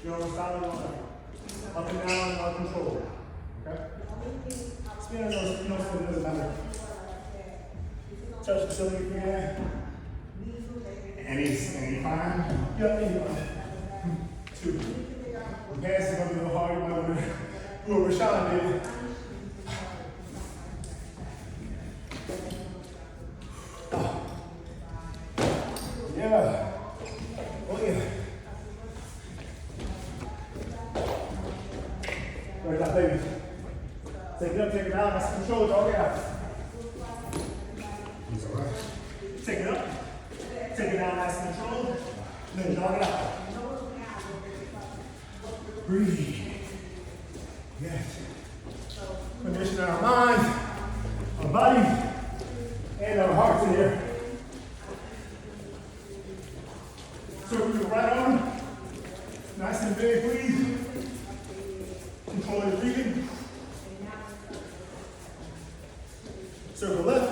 Go solid on up and down, uncontrolled. Okay? Spin on those, so it doesn't matter. Touch the ceiling if you can. Any fine? Yep, any fine. 2. The pass is going to be a little hard. You might want to do what Rashawn did. Yeah. Oh, yeah. Right now, baby. Take it up, take it down. That's control. Jog it out. Take it up. Take it down. That's control. Then jog it out. Breathe. Yes. Condition our mind, our body, and our hearts in here. Circle your right arm. Nice and big, breathe. Control your breathing. Circle left.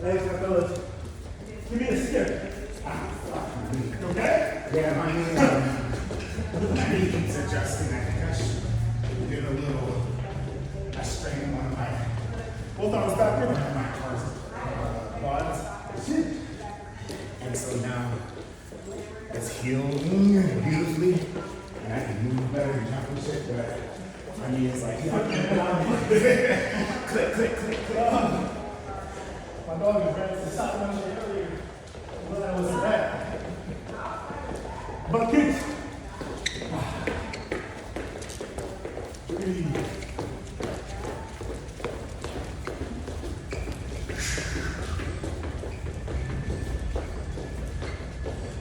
Legs, my fellas. Give me a skip. Okay? Yeah, my knees adjusting. I think I should get a little, I strain one of my, Both arms backward. my quads. And so now it's healing beautifully. And I can move better and jump and shit, but my knee is like, click, click, click, click. My dog is ready to stop my shit earlier. Well, that was that. Butt kicks. Breathe.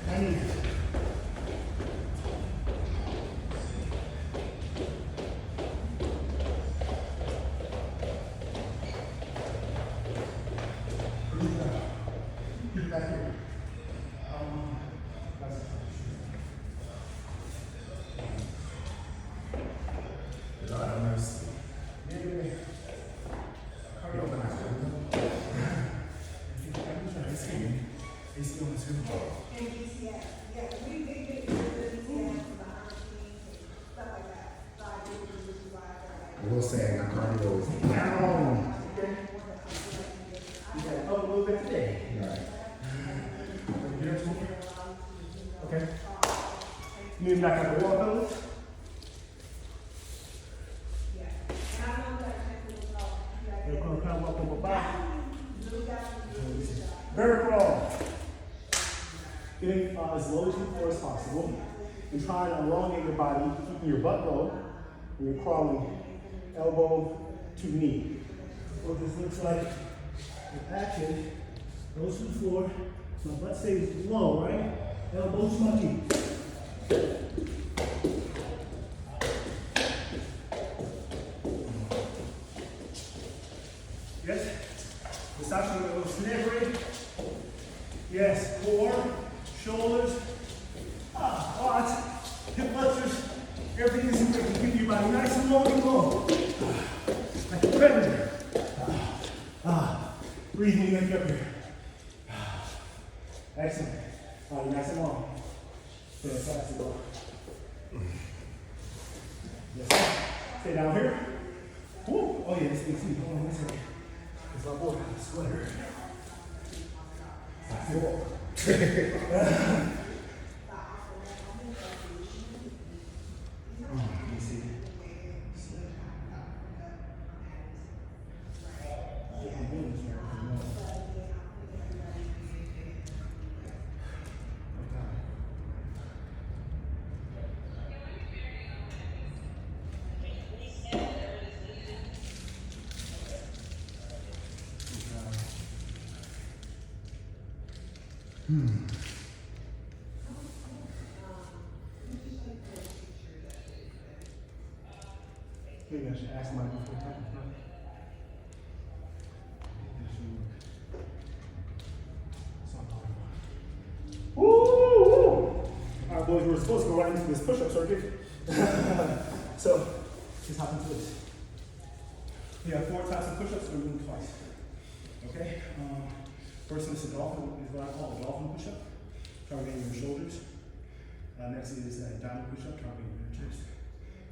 I need it. Breathe back here. God have mercy. I will say my cardio is down. You got to up a little bit today. Right. Okay. Move back up the wall, fellas. You're going to come up over back. Bear crawl. Getting as low as you can as possible. And try to elongate your body, keeping your butt low. And you're crawling elbow to knee. What this looks like in action, goes to the floor. My butt stays low, right? Elbow to my knee. Yes. This actually a little snivering. Yes. Core, shoulders, quads, hip flexors. Everything is important. Keep your body nice and long and low. Like a predator. Breathing like up here. Excellent. Body nice and long. Fantastic. Yes, sir. Stay down here. Woo. Oh yeah, this thing's deep. Hold on one second. It's my boy, sweater. Let me see. Maybe I should ask Mike before time. Woo! All right, boys, we're supposed to go right into this push-up circuit. So, just hop into this. We have 4 types of push-ups, we're doing twice. Okay? First one is a dolphin, is what I call a dolphin push-up, targeting your shoulders. Next is a diamond push-up, targeting your chest.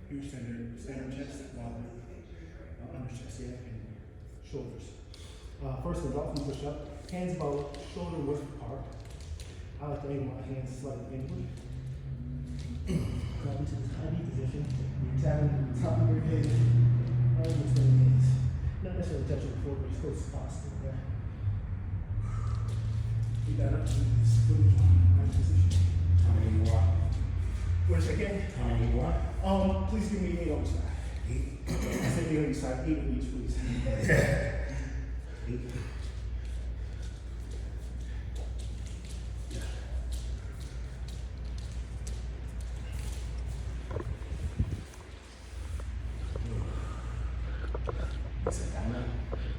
Huge standard chest, while under chest, yeah, and shoulders. First one, dolphin push-up, hands about shoulder width apart. I like to angle my hands slightly inward. Drop into this high knee position. You're tapping the top of your head, right between your knees. Not necessarily touching the floor, but as close as possible. Okay? Keep that up to this good nice position. How many more? Wait a second. How many more? Please give me 8 on each side. 8. Same thing on each side. 8 on each, please. 8.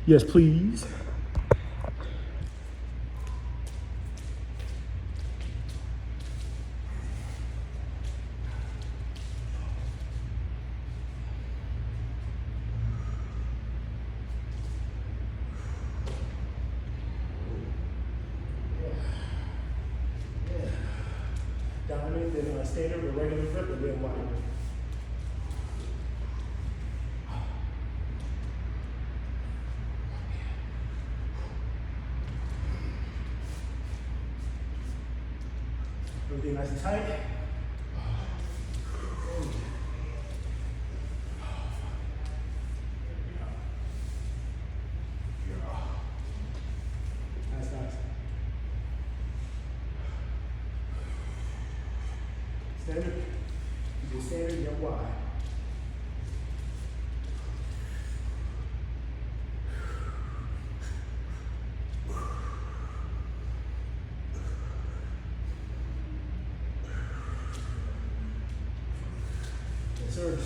Yes, please. Diamond, then standard or regular grip, and then wide grip. Everything nice and tight. Nice, nice. Standard. You do standard, you're wide. Sir.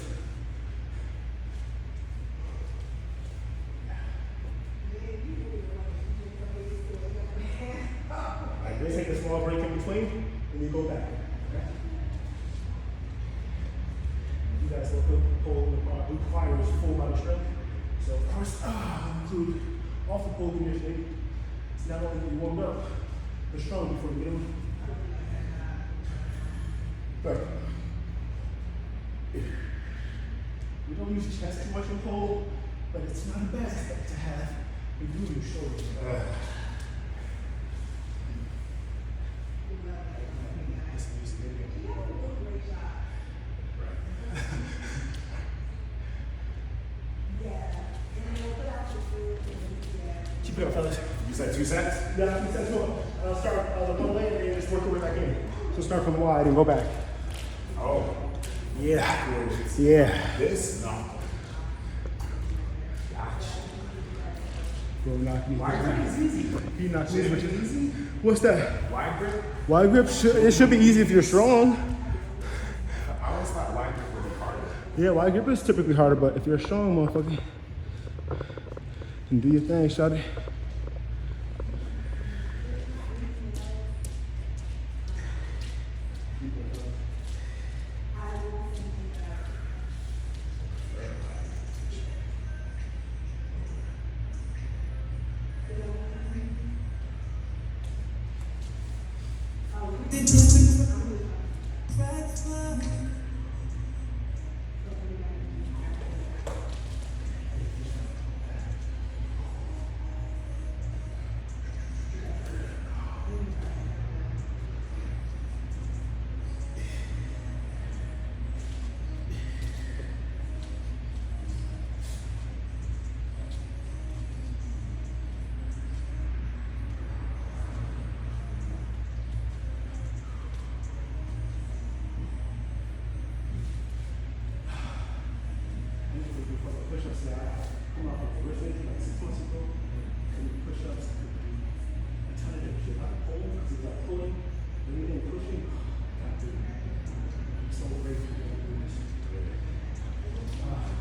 Like this, take a small break in between, and you go back. Okay? You guys know the pole requires full body strength. So of course, include off the pole conditioning. It's not only that you warm up, but strong before you get them. Perfect. We don't use chest too much in pole, but it's not a bad thing to have. You do your shoulders. Keep it up, fellas. You said 2 sets? Yeah, 2 sets more. Start the one leg and then just work your way back in. So start from wide and go back. Oh. Yeah. Backwards. Yeah. This? No. Bro, knock me. Wide grip is easy. You knock me. Is it easy? What's that? Wide grip? Wide grip, it should be easy if you're strong. I always thought wide grip would be harder. Yeah, wide grip is typically harder, but if you're a strong motherfucker, then do your thing, shawty. Push-ups now. Come off of the wrist, like 6 months ago. And push-ups, a ton of different shit. Like pulling, because it's like pulling, anything pushing. Got to. I'm so grateful for doing this.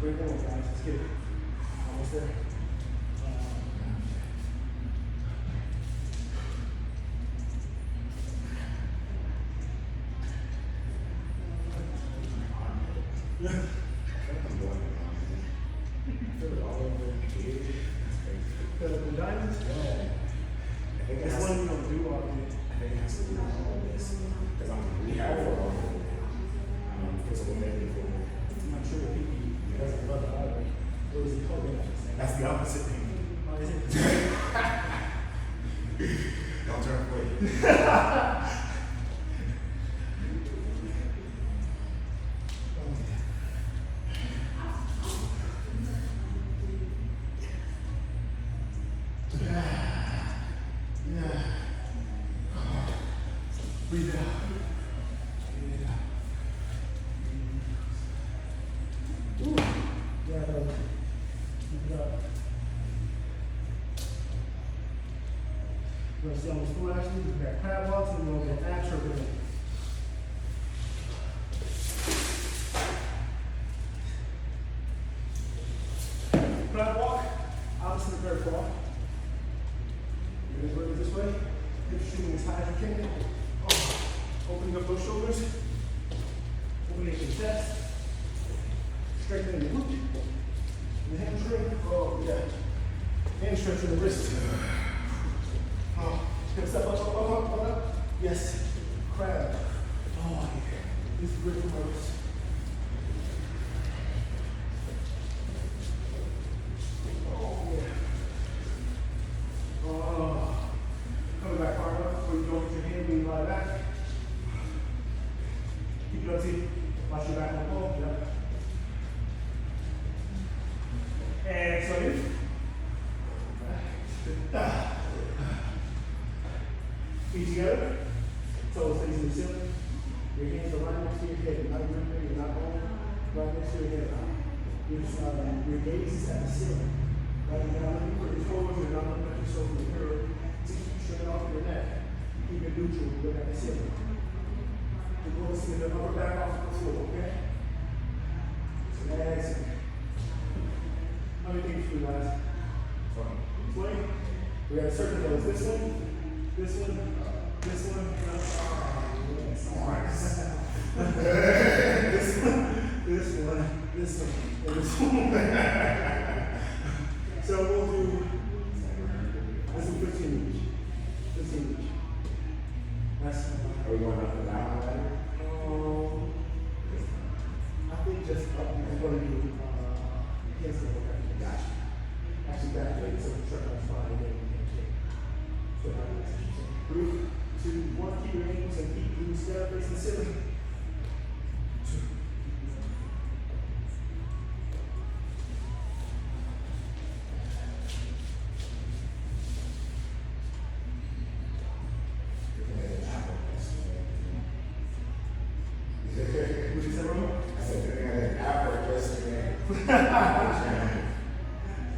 Great going, guys. Let's get it. Almost there. Yeah. Feel it all over the kid. Feel it in diamonds? Yeah. I think Don't turn away. Breathe out. Ooh. Yeah, keep it up. We're going to stay on the stool actually. We've got crab walks and we're going to get acrobatics. Crab walk, opposite of bird walk. You're going to bring it this way. Hips shooting as high as you can. Oh. Opening up those shoulders. Opening up your chest. Strengthening the glute. The hamstring. Oh, yeah. And stretching the wrist. Step up. Yes. Crab. Oh, yeah. This is great for my wrist. Oh, yeah. Oh. Coming back hard enough before you go with your hand, lean lie back. Keep it up, T. Watch your back on the pole. Yep. And so in. Feet together. Toes facing the ceiling. Your hands are right next to your head. You're not gripping, you're not going right next to your head. Your gaze is at the ceiling. Right now, looking for your toes, you're not looking at yourself in the mirror. To keep straight off your neck. Keep it neutral, look at the ceiling. You're going to see the upper back off the floor, okay? So exhale. How many things do you guys? 20. We got certain those. This one. Yes. This one. This one, and this one. So we'll do, let's do 15 each. 15 each. That's Are we going up and down? I think just up. I'm going to do handstand workout. Gotcha. Actually, back leg, so the truck on spine and then we can shake. So that's interesting. 3, 2, 1. Keep your ankles and feet loose down, face the ceiling. 2. What did you say, Roman? I said they're going to Africa yesterday.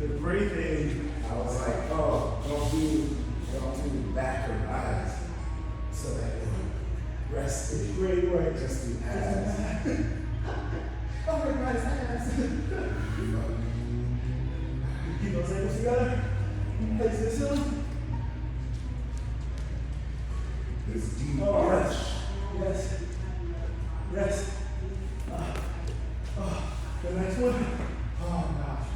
The great thing, I was like, oh, don't do the back or eyes. So that it rested. great work. Just do abs. Oh my God, it's ass. Keep those ankles together. Face the ceiling. This deep Oh, arch. yes. Yes. The next one, oh gosh,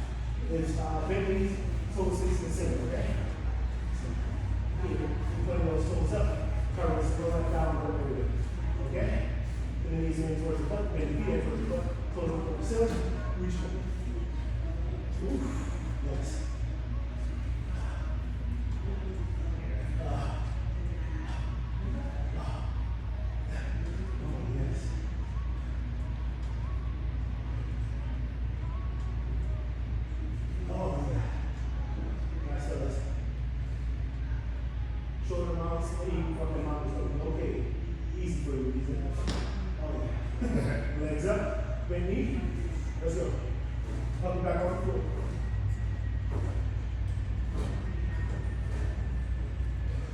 is bend knees, toes facing the ceiling, okay? So, you put those toes up, carve this go up, down, go over it, okay? And then knees in towards the butt, bend the feet in towards the butt, toes up over the ceiling, reach up. Oof, yes. Shoulder mounts, even from the mountains, okay, easy for you, easy. Oh yeah. Legs up, bend knee, let's go. Up and back on the floor.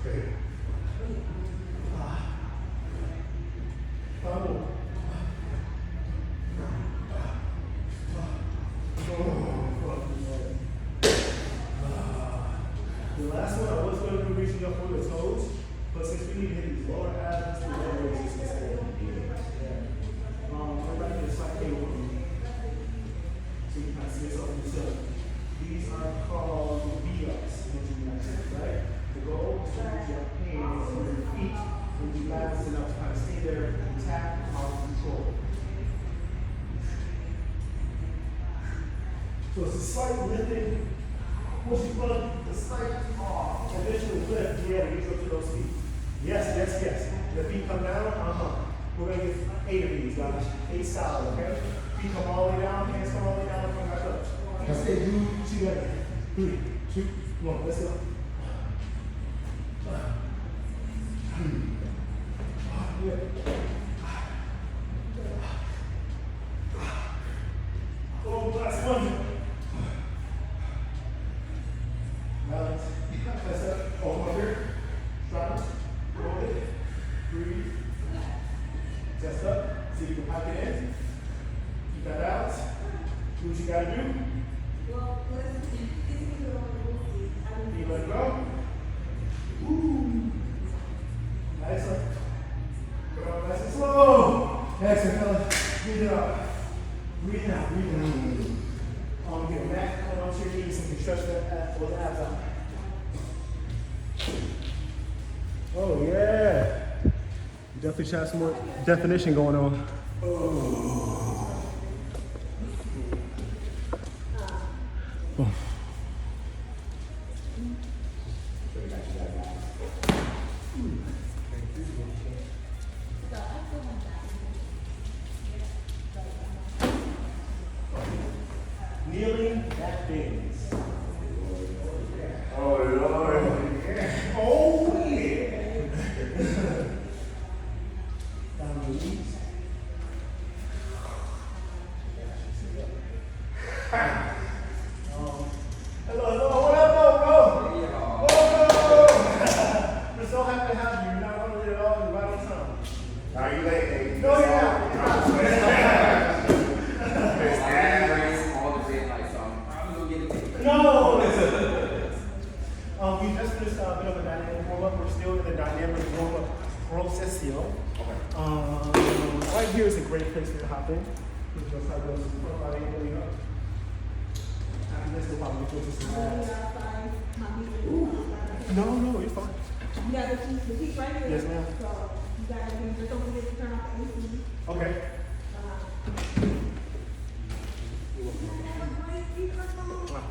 Okay. Five more. The last one, I was going to be reaching up for the toes, but since we need to hit these lower abs, the lower resistance there. Go back to the side table. So you can kind of see yourself in the ceiling. These are called V-ups in gymnastics, right? The goal is to reach your hands to your feet when you balance enough to kind of stay there intact and out of control. So it's a slight lifting. Once you put the slight off, eventually flip, yeah, we go to those feet. Yes, yes, yes. The feet come down, We're gonna get 8 of these, guys. 8 solid, okay? Feet come all the way down, hands come all the way down, come back up. Let's say do together. 3, 2, 1, let's go. Yeah. Oh, last one. Balance. That's up. Open up here. Drop it. Roll it. Breathe. Chest up. See if you can pack it in. Keep that balance. Do what you gotta do. Feet let go. Woo. Excellent. Go on nice and slow. Excellent, fellas. Breathe it out. Breathe out. Breathe out. Get back. Come onto your knees and you can stretch that those abs out. Oh yeah. You definitely should have some more definition going on. Oh. Kneeling back bends. Oh Lord. Oh yeah. Down the knees. Hello, what up, bro? Oh, we're so happy to have you. You're not running late at all. You're right on time. Are you late? No, you're not. No! We just finished a bit of a dynamic warm-up. We're still in the dynamic warm-up process here. Okay. Right here is a great place for you to hop in. Just like those front body going up. After this, we'll probably go to some abs. No, you're fine. Yeah, the heat right here. Yes, ma'am. So you gotta just don't forget to turn off the AC. Okay.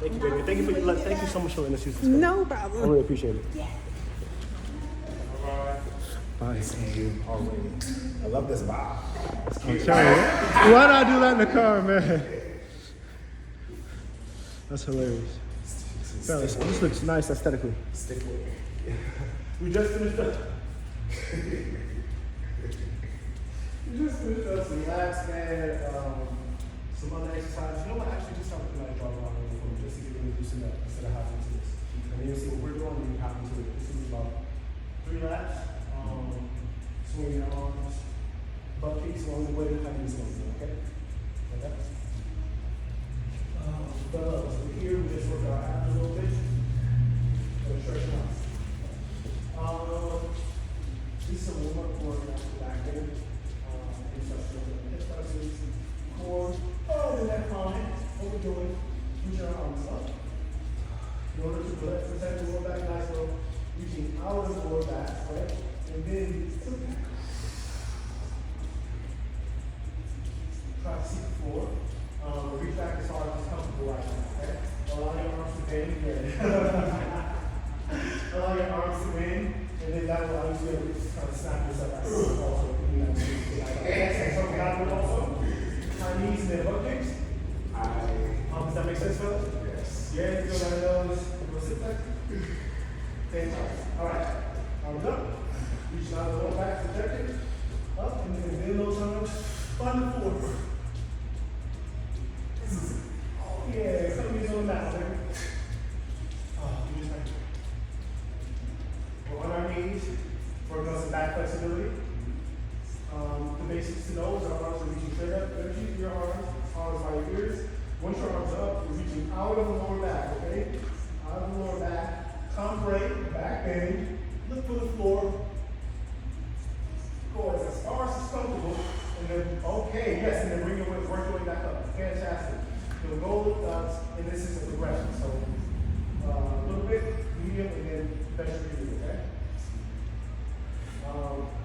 Thank you, baby. Thank you so much for letting us use this. No I problem. really appreciate it. Yeah. Bye. Seeing you already. I love this vibe. I'm telling you. Why did I do that in the car, man? That's hilarious. Fellas, this looks nice aesthetically. Stick with it. We just finished up. Some laps, man. Some other exercises. You know what? Actually, just something like draw around just to get them to do some that instead of hopping to this. And then you'll see what we're doing when you hop into it. This is about 3 laps. Swing your arms, butt kicks along the way, how these ones, okay? Okay. So here we just work our abs a little bit. So stretch out. This is a warm-up for the back end. Hip presses, core. Oh, the neck line. What we're doing, reach our arms up. In order to protect the lower back, nice little reaching out of the lower back, right? And then try to seat the floor. Reach back as hard as comfortable right now, okay? Allow your arms to bend. Yeah. Allow your arms to bend, and then that will allow you to be able to just kind of snap yourself out. Also, you know, so we got it also. High knees and then butt kicks. Does that make sense, fellas? Yes. Yeah, you feel that nose. Go sit back. Fantastic. All right. Arms up. Reach out a little back, protect it. Up, and then bend those arms. On the floor. Oh, yeah. Some of these on the mat, baby. You just like we're on our knees. Working on some back flexibility. The basics to those, our arms are reaching straight up. Energy through your arms, arms by your ears. Once your arms are up, you're reaching out of the lower back, okay? Out of the lower back. Comprehend, back bend. Look for the floor. Go as far as it's comfortable. And then, okay, yes, and then bring your way, work your way back up. Fantastic. You'll go, and this is a progression. So, a little bit, medium, and then best you can do, okay?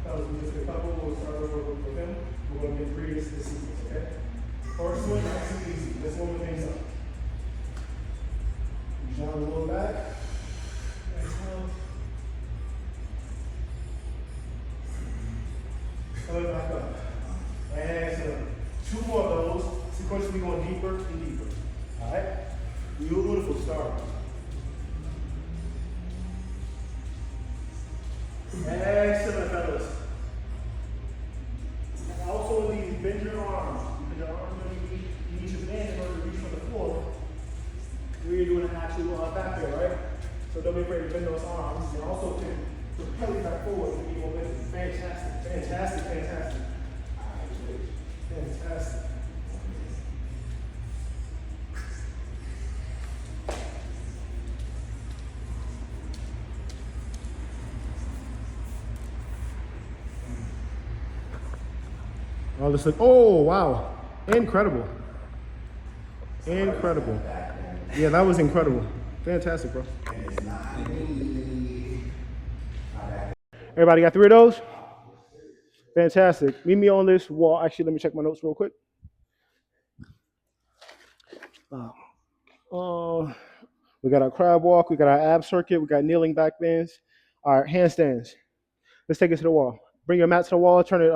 That was just a couple. We'll start over with him. We're going to get through this sequence, okay? First one, nice and easy. Let's warm things up. Reach down the lower back. Exhale. we're going deeper and deeper. All right? Beautiful start. Excellent, fellas. And also in these, bend your arms. Because your arms are going to need to bend in order to reach for the floor. We're doing an actual back there, right? So don't be afraid to bend those arms. And also to propel you back forward and keep momentum. Fantastic, fantastic, fantastic. Fantastic. Oh, this look, oh, wow. Incredible. Incredible. Yeah, that was incredible. Fantastic, bro. Everybody got 3 of those? Fantastic. Meet me on this wall. Actually, let me check my notes real quick. We got our crab walk. We got our ab circuit. We got kneeling back bends. All right, handstands. Let's take it to the wall. Bring your mat to the wall. Turn it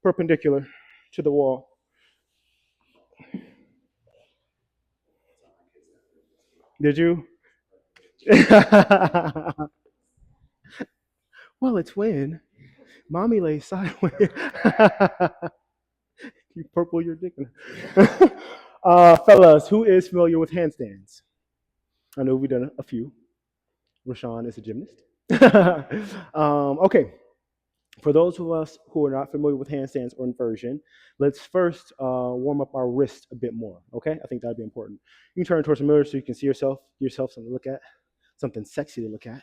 perpendicular to the wall. Did you? Well, it's when mommy lays sideways. You purple your dick. Fellas, who is familiar with handstands? I know we've done a few. Rashawn is a gymnast. Okay. For those of us who are not familiar with handstands or inversion, let's first warm up our wrist a bit more. Okay, I think that'd be important. You can turn towards the mirror so you can see yourself something to look at, something sexy to look at.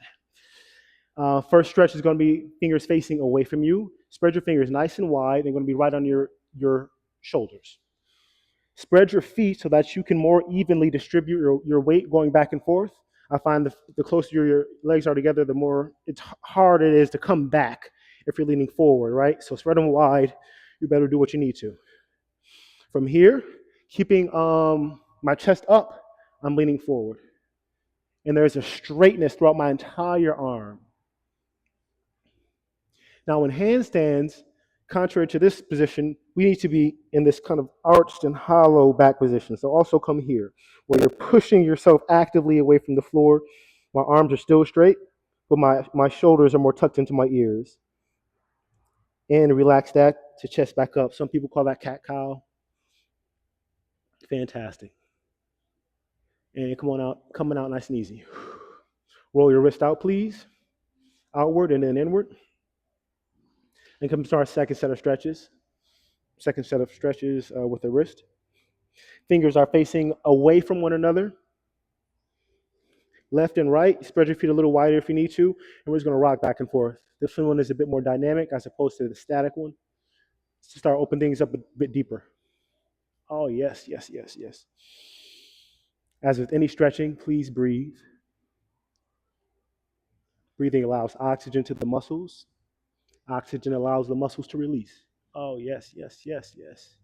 First stretch is going to be fingers facing away from you. Spread your fingers nice and wide. They're going to be right on your shoulders. Spread your feet so that you can more evenly distribute your weight going back and forth. I find the closer your legs are together, the more hard it is to come back if you're leaning forward, right? So spread them wide. You better do what you need to. From here, keeping my chest up, I'm leaning forward. And there's a straightness throughout my entire arm. Now in handstands, contrary to this position, we need to be in this kind of arched and hollow back position. So also come here, where you're pushing yourself actively away from the floor. My arms are still straight, but my shoulders are more tucked into my ears. And relax that to chest back up. Some people call that cat-cow. Fantastic. And come on out, coming out nice and easy. Roll your wrist out, please. Outward and then inward. And come to our second set of stretches. Second set of stretches with the wrist. Fingers are facing away from one another. Left and right. Spread your feet a little wider if you need to. And we're just going to rock back and forth. This one is a bit more dynamic as opposed to the static one. To start opening things up a bit deeper. Oh, yes, yes, yes, yes. As with any stretching, please breathe. Breathing allows oxygen to the muscles. Oxygen allows the muscles to release. Oh, yes, yes, yes, yes.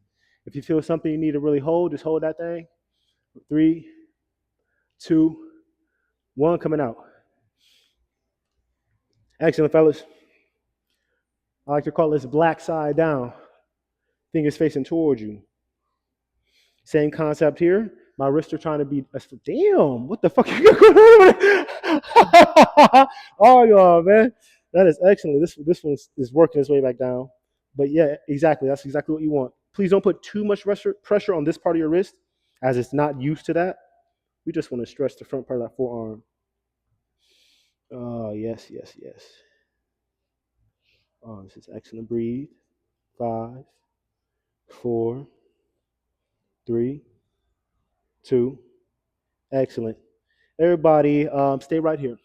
If you feel something you need to really hold, just hold that thing. 3, 2, 1, coming out. Excellent, fellas. I like to call this black side down. Fingers facing towards you. Same concept here. My wrists are trying to be, damn, what the fuck are you going on? Oh, y'all, man. That is excellent. This one is working its way back down. But yeah, exactly. That's exactly what you want. Please don't put too much pressure on this part of your wrist, as it's not used to that. We just want to stretch the front part of that forearm. Oh, yes, yes, yes. Oh, this is excellent. Breathe. 5, 4, 3, 2. Excellent. Everybody, stay right here.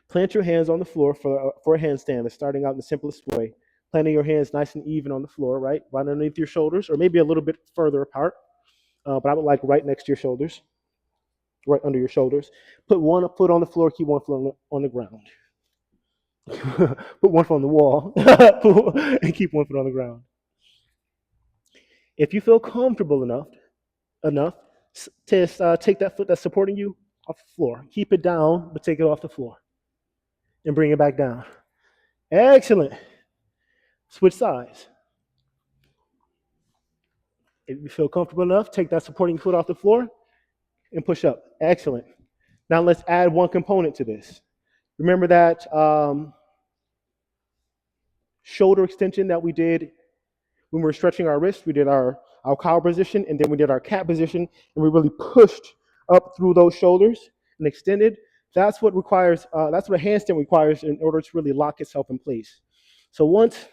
Plant your hands on the floor for a handstand. It's starting out in the simplest way. Planting your hands nice and even on the floor, right underneath your shoulders, or maybe a little bit further apart. But I would like right next to your shoulders, right under your shoulders. Put one foot on the floor, keep one foot on the ground. Put one foot on the wall, and keep one foot on the ground. If you feel comfortable enough to take that foot that's supporting you off the floor. Keep it down, but take it off the floor. And bring it back down. Excellent. Switch sides. If you feel comfortable enough, take that supporting foot off the floor and push up. Excellent. Now let's add one component to this. Remember that shoulder extension that we did when we were stretching our wrist? We did our cow position, and then we did our cat position, and we really pushed up through those shoulders and extended. That's what requires, that's what a handstand requires in order to really lock itself in place. So once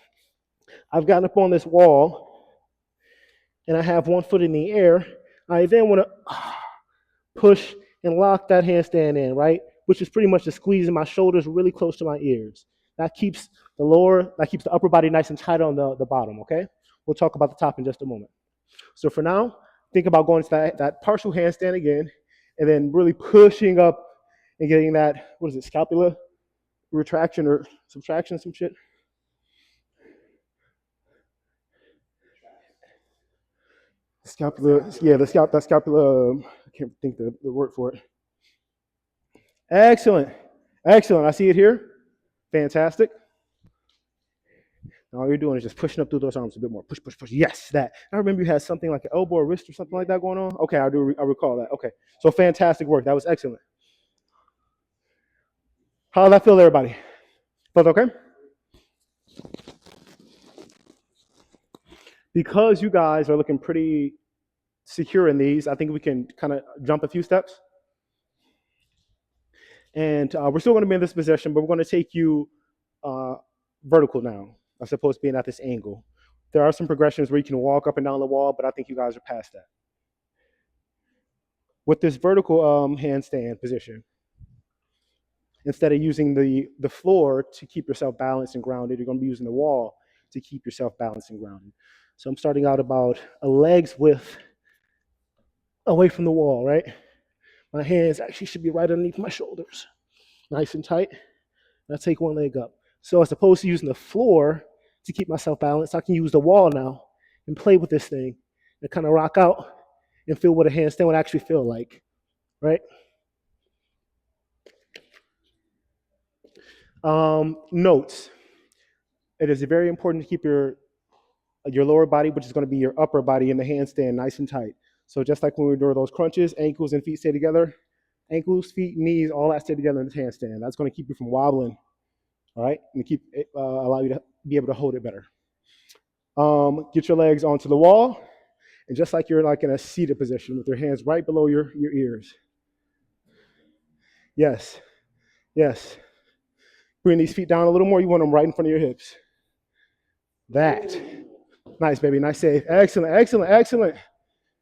I've gotten up on this wall and I have one foot in the air, I then want to push and lock that handstand in, right? Which is pretty much just squeezing my shoulders really close to my ears. That keeps the upper body nice and tight on the bottom, okay? We'll talk about the top in just a moment. So for now, think about going to that partial handstand again, and then really pushing up and getting that, what is it, scapula retraction or subtraction, some shit? Scapula, yeah, that scapula, I can't think the word for it. Excellent, excellent, I see it here. Fantastic. All you're doing is just pushing up through those arms a bit more. Push, push, push. Yes, that. I remember you had something like an elbow or wrist or something like that going on. Okay, I recall that. Okay, so fantastic work. That was excellent. How did that feel, everybody? Felt okay? Because you guys are looking pretty secure in these, I think we can kind of jump a few steps. And we're still going to be in this position, but we're going to take you vertical now, as opposed to being at this angle. There are some progressions where you can walk up and down the wall, but I think you guys are past that. With this vertical handstand position, instead of using the floor to keep yourself balanced and grounded, you're going to be using the wall to keep yourself balanced and grounded. So I'm starting out about a leg's width away from the wall, right? My hands actually should be right underneath my shoulders, nice and tight. And I take one leg up. So as opposed to using the floor to keep myself balanced, I can use the wall now and play with this thing and kind of rock out and feel what a handstand would actually feel like, right? Notes. It is very important to keep your lower body, which is going to be your upper body, in the handstand nice and tight. So just like when we do those crunches, ankles and feet stay together. Ankles, feet, knees, all that stay together in this handstand. That's going to keep you from wobbling, all right? And keep allow you to be able to hold it better. Get your legs onto the wall, and just like you're like in a seated position with your hands right below your ears. Yes, yes. Bring these feet down a little more. You want them right in front of your hips. That. Nice, baby. Nice save. Excellent, excellent, excellent.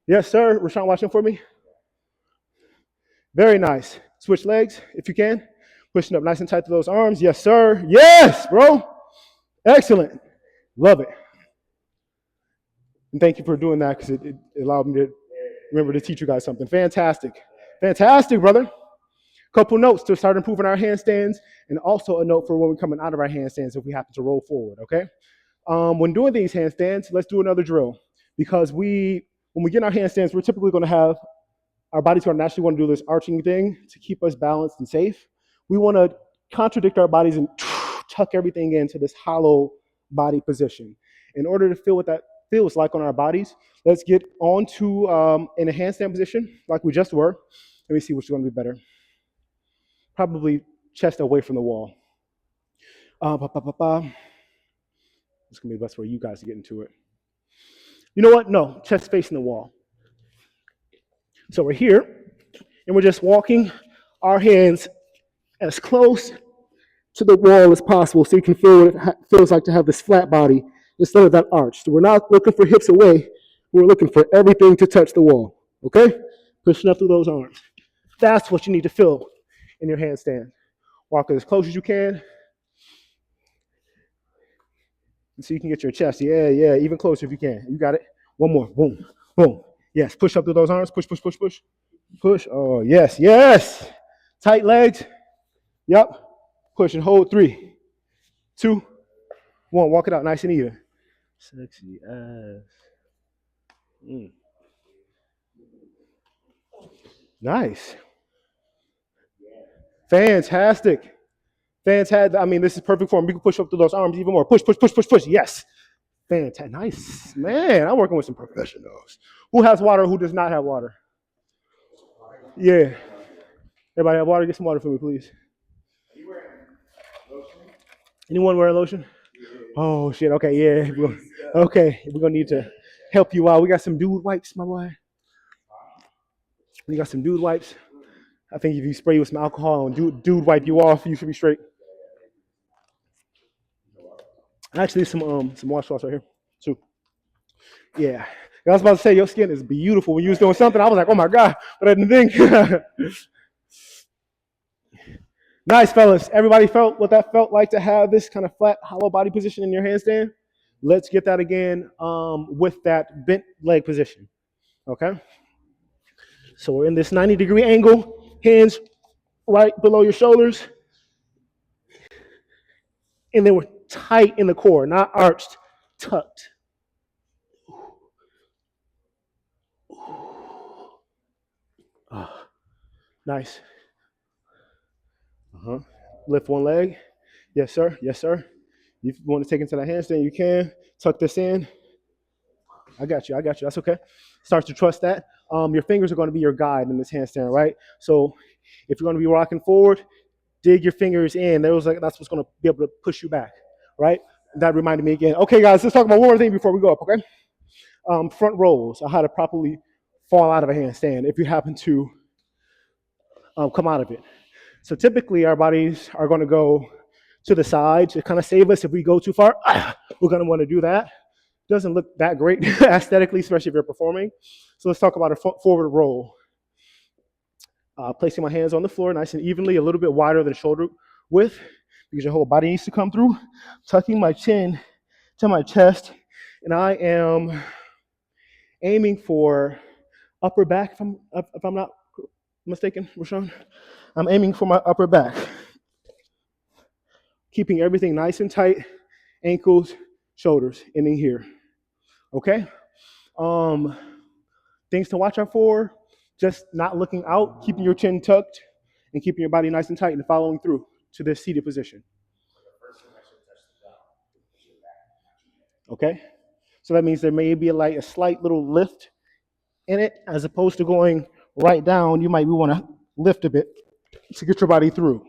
Yes, sir. Rashawn, watching for me. Very nice. Switch legs if you can. Pushing up nice and tight to those arms. Yes, sir. Yes, bro. Excellent. Love it. And thank you for doing that, because it allowed me to remember to teach you guys something. Fantastic. Fantastic, brother. Couple notes to start improving our handstands, and also a note for when we're coming out of our handstands if we happen to roll forward, okay? When doing these handstands, let's do another drill, because when we get in our handstands, we're typically going to have our body's going to naturally want to do this arching thing to keep us balanced and safe. We want to contradict our bodies and tuck everything into this hollow body position. In order to feel what that feels like on our bodies, let's get onto in a handstand position like we just were. Let me see which is going to be better. Probably chest away from the wall. It's going to be the best way you guys to get into it. You know what? No, chest facing the wall. So we're here, and we're just walking our hands as close to the wall as possible so you can feel what it feels like to have this flat body instead of that arch. So we're not looking for hips away. We're looking for everything to touch the wall, okay? Pushing up through those arms. That's what you need to feel in your handstand. Walk as close as you can. So you can get your chest. Yeah, even closer if you can. You got it. One more. Boom, boom. Yes, push up through those arms. Push, push, push, push. Push. Oh, yes, yes. Tight legs. Yep. Push and hold. 3, 2, 1. Walk it out nice and even. Sexy ass. Nice. Fantastic. I mean, this is perfect form. We can push up through those arms even more. Push, push, push, push, push. Yes. Fantastic. Nice. Man, I'm working with some professionals. Who has water? Who does not have water? Yeah. Everybody have water? Get some water for me, please. Anyone wearing lotion? Oh, shit. Okay, yeah. Okay, we're going to need to help you out. We got some dude wipes, my boy. We got some dude wipes. I think if you spray with some alcohol and dude wipe you off, you should be straight. Actually, some washcloths right here, too. Yeah. I was about to say, your skin is beautiful. When you was doing something, I was like, oh my God. But I didn't think. Nice, fellas. Everybody felt what that felt like to have this kind of flat, hollow body position in your handstand? Let's get that again with that bent leg position. Okay? So we're in this 90-degree angle, hands right below your shoulders, and then we're tight in the core, not arched, tucked. Nice. Lift one leg. Yes, sir. Yes, sir. If you want to take into that handstand, you can. Tuck this in. I got you. I got you. That's okay. Start to trust that. Your fingers are going to be your guide in this handstand, right? So if you're going to be rocking forward, dig your fingers in. That's what's going to be able to push you back, right? That reminded me again. Okay, guys, let's talk about one more thing before we go up, okay? Front rolls, how to properly fall out of a handstand if you happen to come out of it. So typically our bodies are going to go to the side to kind of save us if we go too far. We're going to want to do that. Doesn't look that great aesthetically, especially if you're performing. So let's talk about a forward roll. Placing my hands on the floor nice and evenly, a little bit wider than shoulder width because your whole body needs to come through. Tucking my chin to my chest, and I am aiming for upper back, if I'm not mistaken, Rashawn. I'm aiming for my upper back. Keeping everything nice and tight, ankles, shoulders, ending here. Okay? Things to watch out for, just not looking out, keeping your chin tucked, and keeping your body nice and tight and following through to this seated position. Okay? So that means there may be like a slight little lift in it, as opposed to going right down. You might want to lift a bit to get your body through.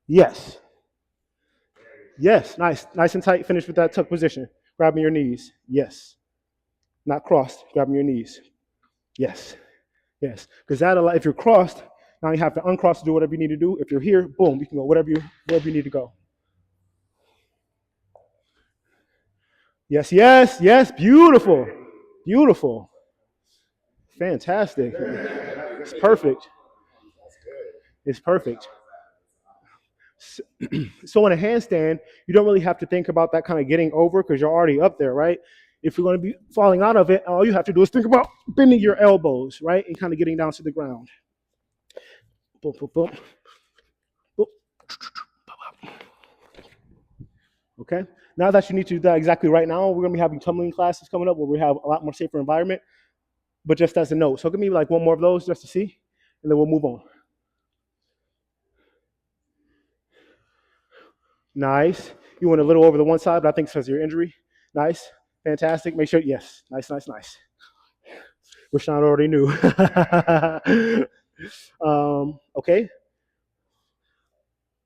Yes. Yes, nice and tight. Finish with that tuck position. Grabbing your knees. Yes. Not crossed, grabbing your knees. Yes. Yes. Because if you're crossed, now you have to uncross to do whatever you need to do. If you're here, boom, you can go wherever you need to go. Yes, yes, yes. Beautiful. Beautiful. Fantastic. It's perfect. It's perfect. So in a handstand, you don't really have to think about that kind of getting over because you're already up there, right? If you're going to be falling out of it, all you have to do is think about bending your elbows, right? And kind of getting down to the ground. Boom, boom, boom. Boom. Okay? Now that you need to do that exactly right now, we're going to be having tumbling classes coming up where we have a lot more safer environment. But just as a note, so give me like one more of those just to see, and then we'll move on. Nice. You went a little over the one side, but I think it's because of your injury. Nice. Fantastic. Make sure, yes. Nice, nice, nice. Rashawn already knew. Okay.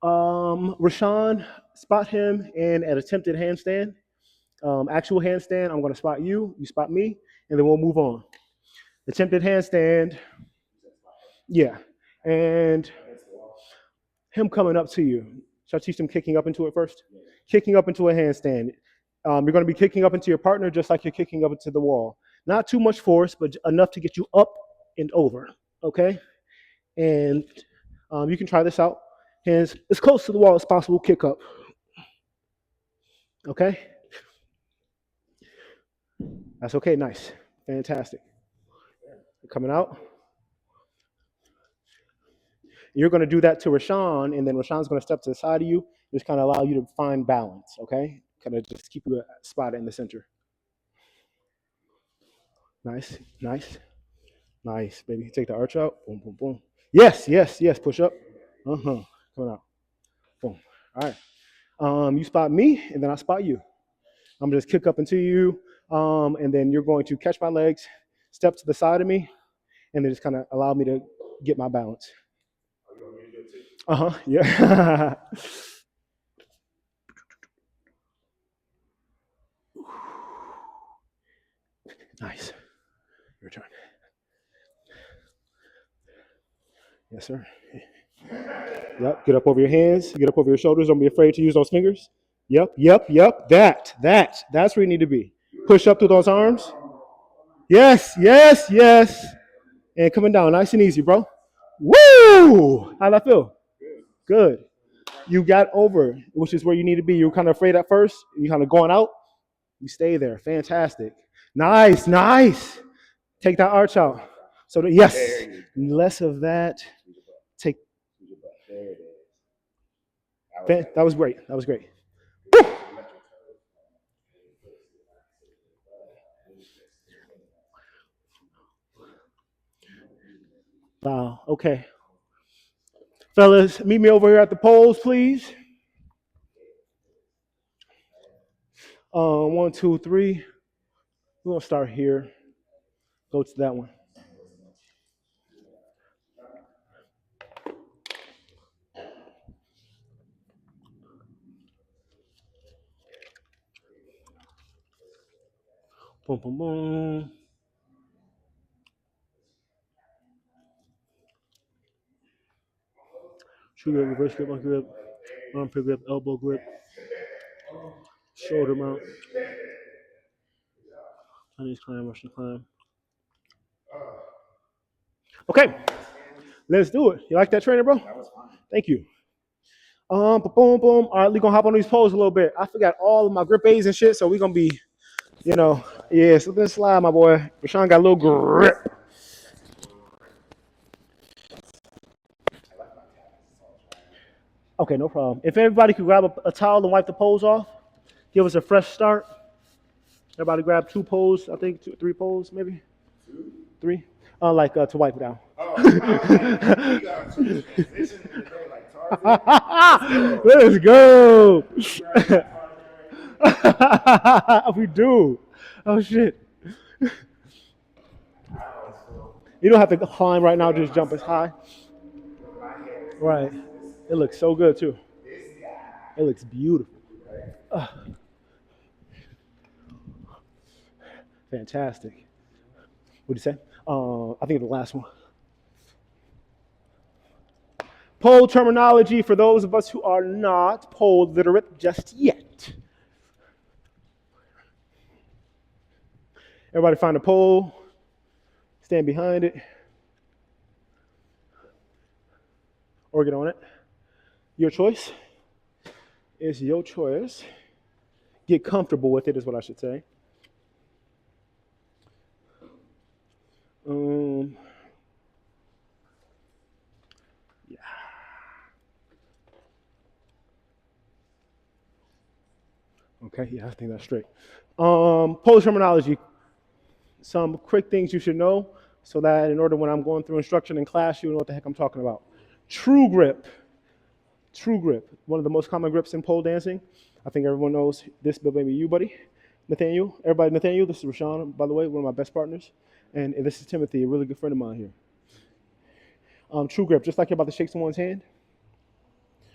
Rashawn, spot him in an attempted handstand. Actual handstand, I'm going to spot you. You spot me, and then we'll move on. Attempted handstand. Yeah. And him coming up to you. Should I teach them kicking up into it first? Kicking up into a handstand. You're going to be kicking up into your partner just like you're kicking up into the wall. Not too much force, but enough to get you up and over, okay? And you can try this out. Hands as close to the wall as possible, kick up. Okay? That's okay, nice. Fantastic. Coming out. You're going to do that to Rashawn, and then Rashawn's going to step to the side of you, just kind of allow you to find balance, okay? Kind of just keep you spotted in the center. Nice, nice, nice, baby. Take the arch out. Boom, boom, boom. Yes, yes, yes. Push up. Coming out. Boom. All right. You spot me, and then I spot you. I'm gonna just kick up into you, and then you're going to catch my legs, step to the side of me, and then just kind of allow me to get my balance. Yeah. Nice. Your turn. Yes, sir. Yep. Get up over your hands. Get up over your shoulders. Don't be afraid to use those fingers. Yep. That's where you need to be. Push up through those arms. Yes. And coming down, nice and easy, bro. Woo! How'd that feel? Good. You got over, which is where you need to be. You were kind of afraid at first. You kind of going out. You stay there. Fantastic. Nice. Take that arch out. So yes, less of that. Take. That was great. Woo! Wow. Okay. Fellas, meet me over here at the poles, please. 1, 2, 3. We're gonna start here. Go to that one. Boom. True grip, reverse grip, monkey grip, arm pit grip, elbow grip, shoulder mount, Chinese climb, Russian climb. Okay, let's do it. You like that training, bro? Thank you. Boom. All right, we're gonna hop on these poles a little bit. I forgot all of my grip aids and shit, so we're gonna be, slip and slide, my boy. Rashawn got a little grip. Okay, no problem. If everybody could grab a towel and wipe the poles off, give us a fresh start. Everybody grab 2 poles, I think 3 poles, maybe 3. To wipe it down. Let's go. We do. Oh shit. You don't have to climb right now, just jump as high. Right. It looks so good too. It looks beautiful. Fantastic. What'd you say? I think the last one. Pole terminology for those of us who are not pole literate just yet. Everybody find a pole, stand behind it, or get on it. Your choice. It's your choice. Get comfortable with it is what I should say. Yeah. Okay, yeah, I think that's straight. Pole terminology. Some quick things you should know so that in order when I'm going through instruction in class, you know what the heck I'm talking about. True grip. One of the most common grips in pole dancing. I think everyone knows this, but maybe you, buddy. Nathaniel. Everybody, Nathaniel. This is Rashawn, by the way, one of my best partners. And this is Timothy, a really good friend of mine here. True grip, just like you're about to shake someone's hand.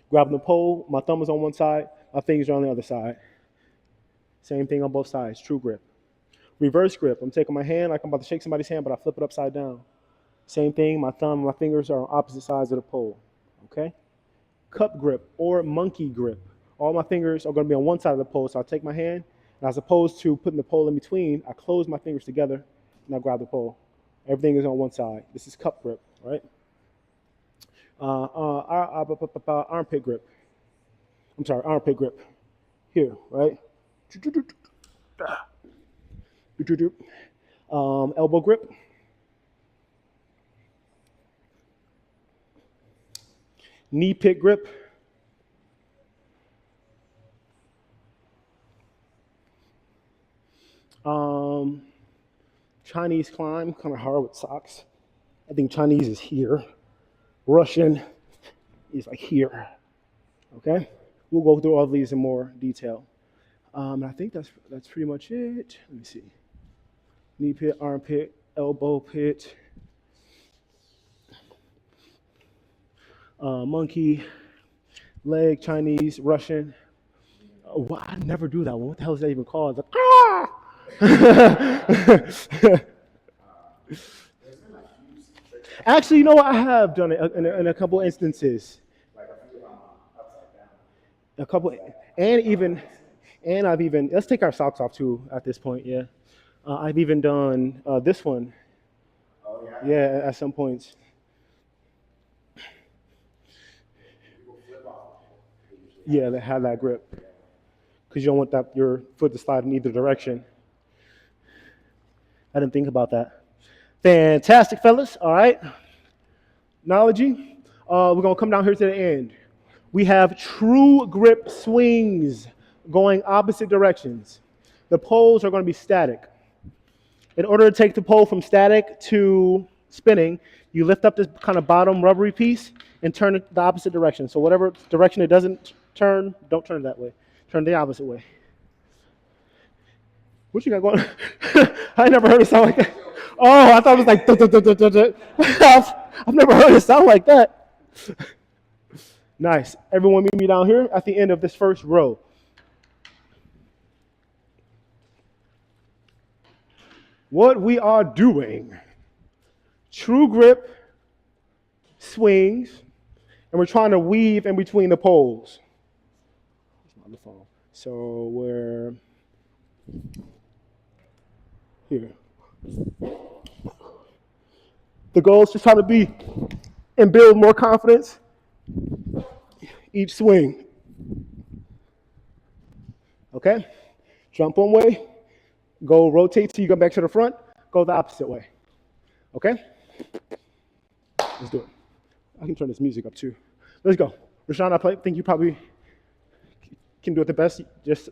Grabbing the pole, my thumb is on one side, my fingers are on the other side. Same thing on both sides, true grip. Reverse grip, I'm taking my hand like I'm about to shake somebody's hand, but I flip it upside down. Same thing, my thumb and my fingers are on opposite sides of the pole, okay? Cup grip or monkey grip. All my fingers are gonna be on one side of the pole, so I'll take my hand, and as opposed to putting the pole in between, I close my fingers together, and I grab the pole. Everything is on one side. This is cup grip, right? Armpit grip. I'm sorry, armpit grip. Here, right? Elbow grip. Knee pit grip. Chinese climb, kind of hard with socks. I think Chinese is here. Russian is like here. Okay? We'll go through all of these in more detail. I think that's pretty much it. Let me see. Knee pit, armpit, elbow pit, monkey, leg, Chinese, Russian. I never do that one. What the hell is that even called? Like, ah! Actually, you know what? I have done it in a couple instances. A couple, and I've even, let's take our socks off too at this point, yeah. I've even done this one, yeah, at some points. Yeah, that have that grip. Because you don't want your foot to slide in either direction. I didn't think about that. Fantastic, fellas. All right. Analogy. We're going to come down here to the end. We have true grip swings going opposite directions. The poles are going to be static. In order to take the pole from static to spinning, you lift up this kind of bottom rubbery piece and turn it the opposite direction. So whatever direction it doesn't turn, don't turn it that way. Turn the opposite way. What you got going? I never heard it sound like that. Oh, I thought it was like. I've never heard it sound like that. Nice. Everyone meet me down here at the end of this first row. What we are doing, true grip swings, and we're trying to weave in between the poles. On the phone. So we're here. The goal is to try to be and build more confidence each swing. Okay? Jump one way, go rotate till you go back to the front, go the opposite way. Okay? Let's do it. I can turn this music up too. Let's go. Rashawn, I think you probably can do it the best. Just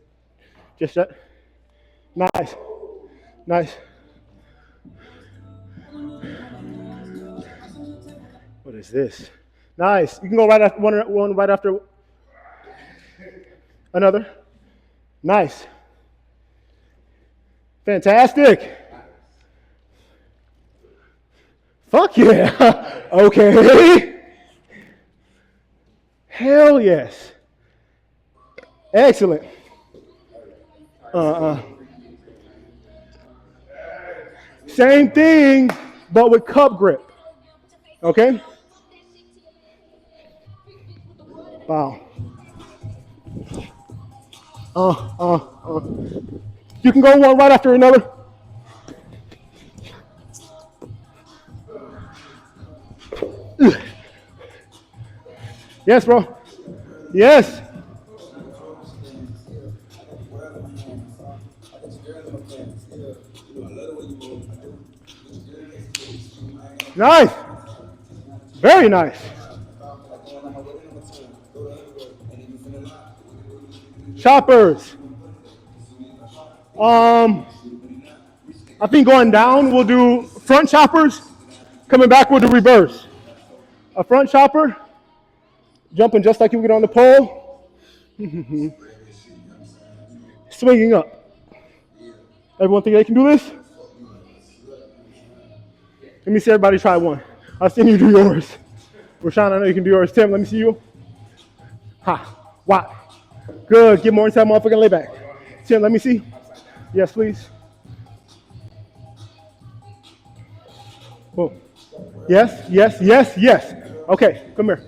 that. Nice. Nice. What is this? Nice. You can go right after one right after another. Nice. Fantastic. Fuck yeah. Okay. Hell yes. Excellent. Same thing, but with cup grip. Okay? Wow. You can go one right after another. Yes, bro. Yes. Nice. Very nice. Choppers. I think going down, we'll do front choppers. Coming back, we'll do reverse. A front chopper, jumping just like you get on the pole. Swinging up. Everyone think they can do this? Let me see everybody try one. I'll see you do yours. Rashawn, I know you can do yours. Tim, let me see you. Ha. Wow. Good. Get more inside motherfucking layback. Tim, let me see. Yes, please. Boom. Yes, yes, yes, yes. Okay, come here.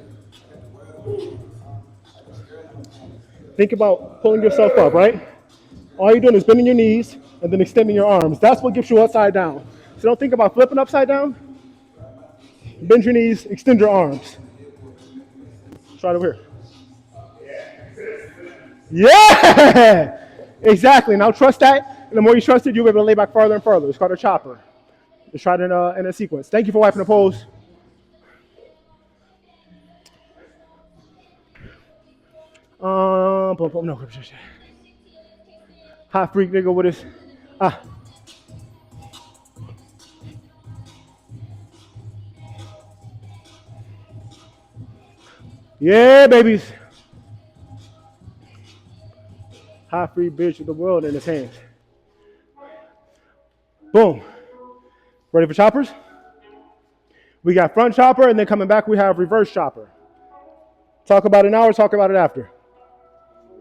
Think about pulling yourself up, right? All you're doing is bending your knees and then extending your arms. That's what gets you upside down. So don't think about flipping upside down. Bend your knees, extend your arms. Try it over here. Yeah! Exactly. Now trust that. And the more you trust it, you'll be able to lay back farther and further. It's called a chopper. Let's try it in a sequence. Thank you for wiping the pose. No. Hot freak nigga with his. Yeah, babies. High free bridge of the world in his hands. Boom. Ready for choppers? We got front chopper, and then coming back we have reverse chopper. Talk about it now or talk about it after?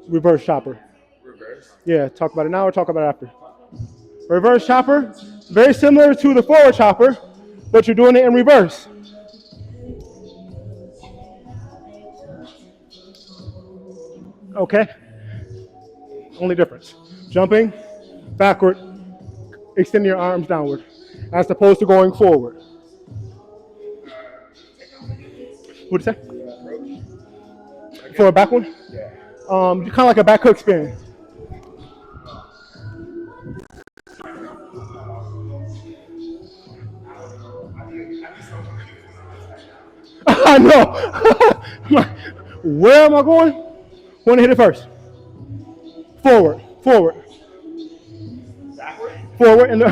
Reverse chopper. Reverse? Yeah, talk about it now or talk about it after. Reverse chopper, very similar to the forward chopper, but you're doing it in reverse. Okay? Only difference. Jumping, backward, extending your arms downward, as opposed to going forward. What'd you say? For a back one? Yeah. Kind of like a back hook spin. I know. Where am I going? Want to hit it first. Forward, forward. Backward? Forward, and then,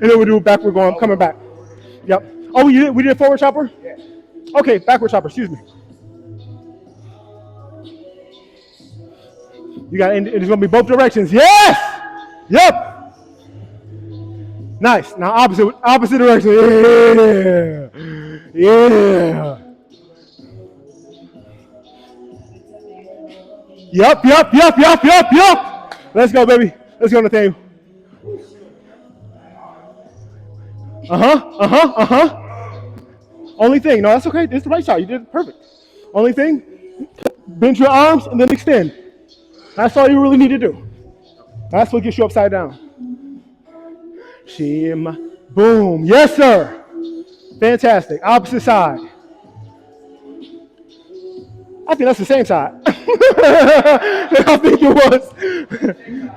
and then we do backward going, coming back. Yep. Oh, we did forward chopper? Yeah. Okay, backward chopper, excuse me. You got, it's going to be both directions. Yes! Yep. Nice. Now opposite direction. Yeah. Yeah. Yup. Let's go, baby. Let's go, Nathaniel. Only thing. No, that's okay. It's the right shot. You did it perfect. Only thing, bend your arms and then extend. That's all you really need to do. That's what gets you upside down. Shim. Boom. Yes, sir. Fantastic. Opposite side. I think that's the same side. I think it was.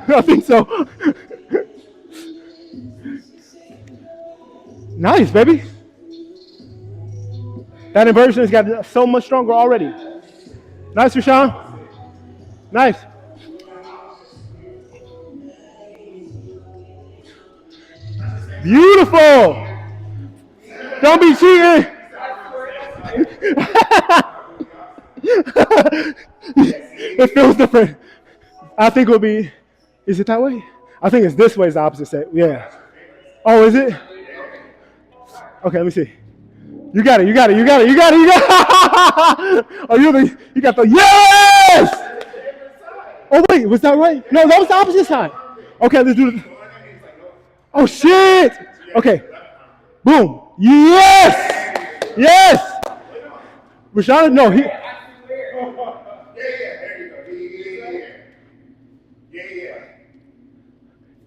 I think so. Nice, baby. That inversion has got so much stronger already. Nice, Rashawn. Nice. Beautiful. Don't be cheating. It feels different. I think it'll be, is it that way? I think it's this way is the opposite set. Yeah. Oh, is it? Okay, let me see. You got it. Oh, you got the, yes! Oh, wait, was that right? No, that was the opposite side. Okay, let's do it. Oh, shit. Okay. Boom. Yes! Rashad, no, he. There you go. Yeah.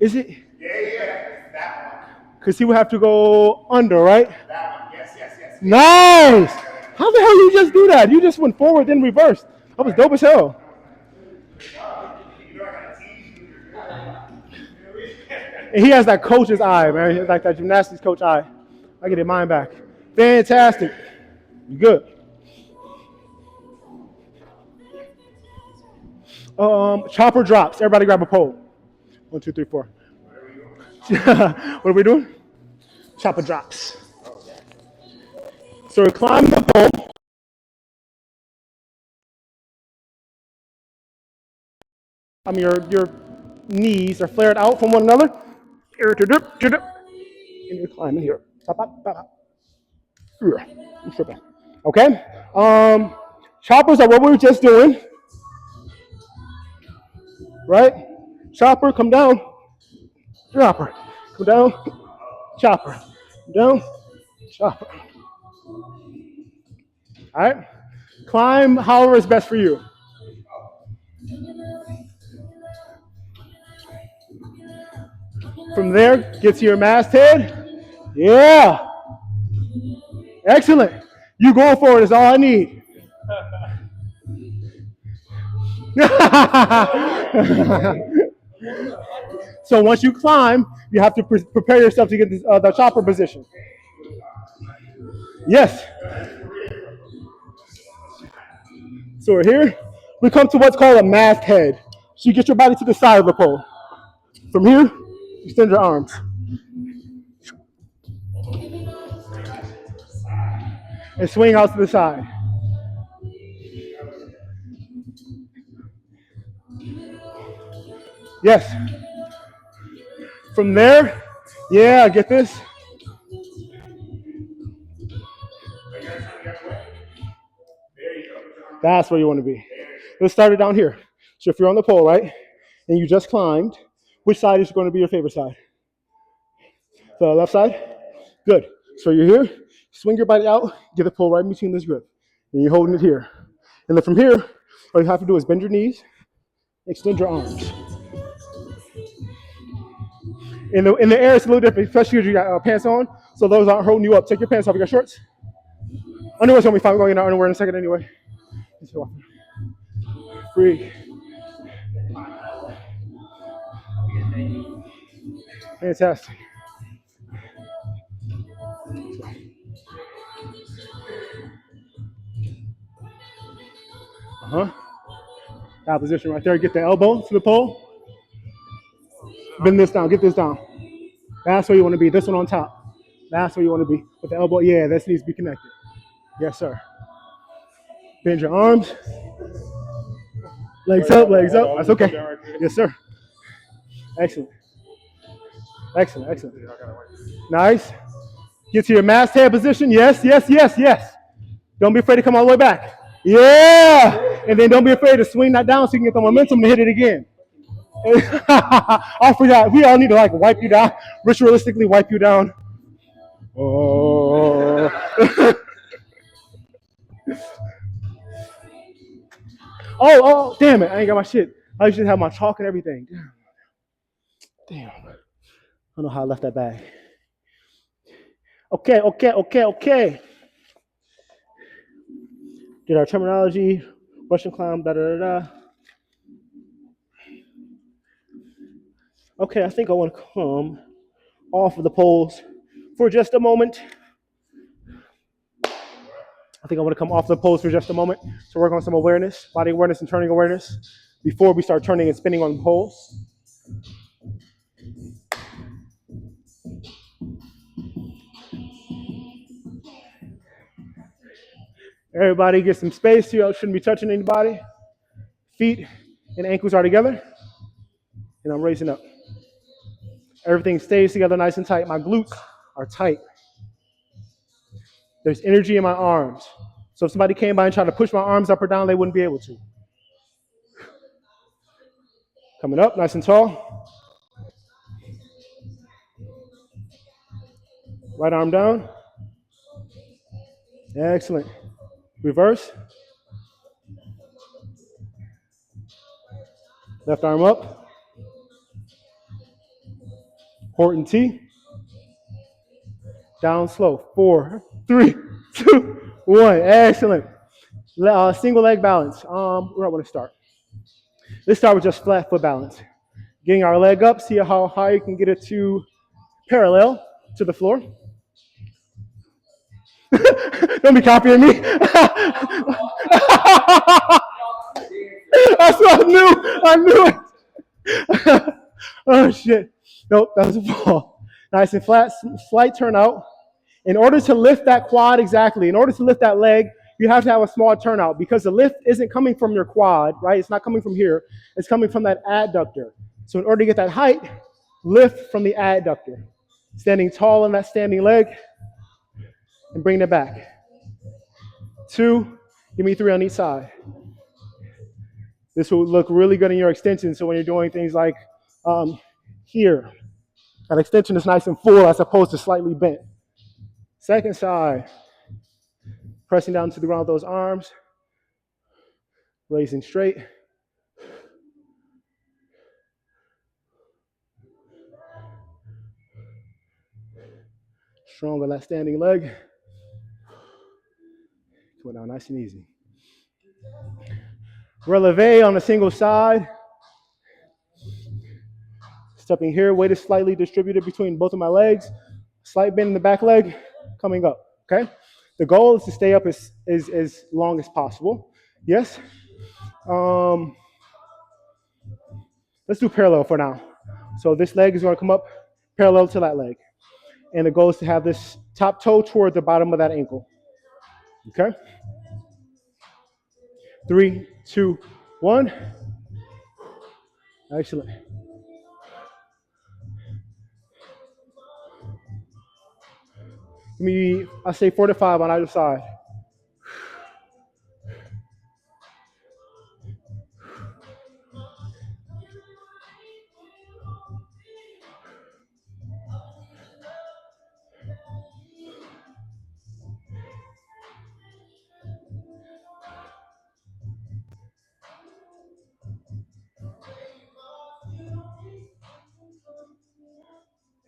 Is it? Yeah. That one. Because he would have to go under, right? That one. Yes. Nice! How the hell you just do that? You just went forward, then reversed. That was dope as hell. And he has that coach's eye, man. He has like that gymnastics coach eye. I get mine back. Fantastic. You good. Chopper drops. Everybody grab a pole. 1, 2, 3, 4. What are we doing? Chopper drops. So we climb the pole. Your knees are flared out from one another. And you're climbing here. I'm tripping. Okay? Choppers are what we were just doing. Right? Chopper, come down. Chopper. Come down. Chopper. Come down. Chopper. All right? Climb however is best for you. From there, get to your masthead. Yeah. Excellent. You going for it is all I need. So once you climb, you have to prepare yourself to get the chopper position. Yes. So we're here. We come to what's called a masthead. So you get your body to the side of the pole. From here, extend your arms. And swing out to the side. Yes. From there, yeah, get this. That's where you want to be. Let's start it down here. So if you're on the pole, right, and you just climbed, which side is going to be your favorite side? The left side? Good. So you're here, swing your body out, get the pole right in between this grip. And you're holding it here. And then from here, all you have to do is bend your knees, extend your arms. In the air, it's a little different, especially if you got pants on, so those aren't holding you up. Take your pants off, you got shorts? Underwear's gonna be fine, we're going in our underwear in a second anyway. Free. Fantastic. Uh-huh. That position right there. Get the elbow to the pole. Bend this down. Get this down. That's where you want to be. This one on top. That's where you want to be. With the elbow, yeah, this needs to be connected. Yes, sir. Bend your arms. Legs up, legs up. That's okay. Yes, sir. Excellent. Excellent, excellent. Nice. Get to your masthead position. Yes, yes, yes, yes. Don't be afraid to come all the way back. Yeah. And then don't be afraid to swing that down so you can get the momentum to hit it again. I forgot. We all need to like wipe you down, ritualistically wipe you down. Oh. Oh, damn it. I ain't got my shit. I should have my chalk and everything. Damn. I don't know how I left that bag. Okay. Did our terminology, Russian clown, da. Okay, I think I want to come off of the poles for just a moment. To work on some awareness, body awareness and turning awareness before we start turning and spinning on the poles. Everybody get some space here. Shouldn't be touching anybody. Feet and ankles are together. And I'm raising up. Everything stays together nice and tight. My glutes are tight. There's energy in my arms. So if somebody came by and tried to push my arms up or down, they wouldn't be able to. Coming up, nice and tall. Right arm down. Excellent. Reverse. Left arm up. Horton T. Down slow. 4, 3, 2, 1. Excellent. Single leg balance. Where I want to start. Let's start with just flat foot balance. Getting our leg up. See how high you can get it to parallel to the floor. Don't be copying me. That's what I knew it. Oh, shit. Nope, that was a fall. Nice and flat, slight turnout. In order to lift that quad exactly, in order to lift that leg, you have to have a small turnout because the lift isn't coming from your quad, right? It's not coming from here. It's coming from that adductor. So in order to get that height, lift from the adductor. Standing tall on that standing leg and bring it back. 2, give me 3 on each side. This will look really good in your extension. So when you're doing things like here, that extension is nice and full as opposed to slightly bent. Second side, pressing down to the ground with those arms, raising straight. Strong on that standing leg. Go down nice and easy. Releve on a single side. Stepping here, weight is slightly distributed between both of my legs. Slight bend in the back leg, coming up, okay? The goal is to stay up as long as possible. Yes? Let's do parallel for now. So this leg is going to come up parallel to that leg. And the goal is to have this top toe toward the bottom of that ankle. Okay? 3, 2, 1. Excellent. Give me, I say 4 to 5 on either side.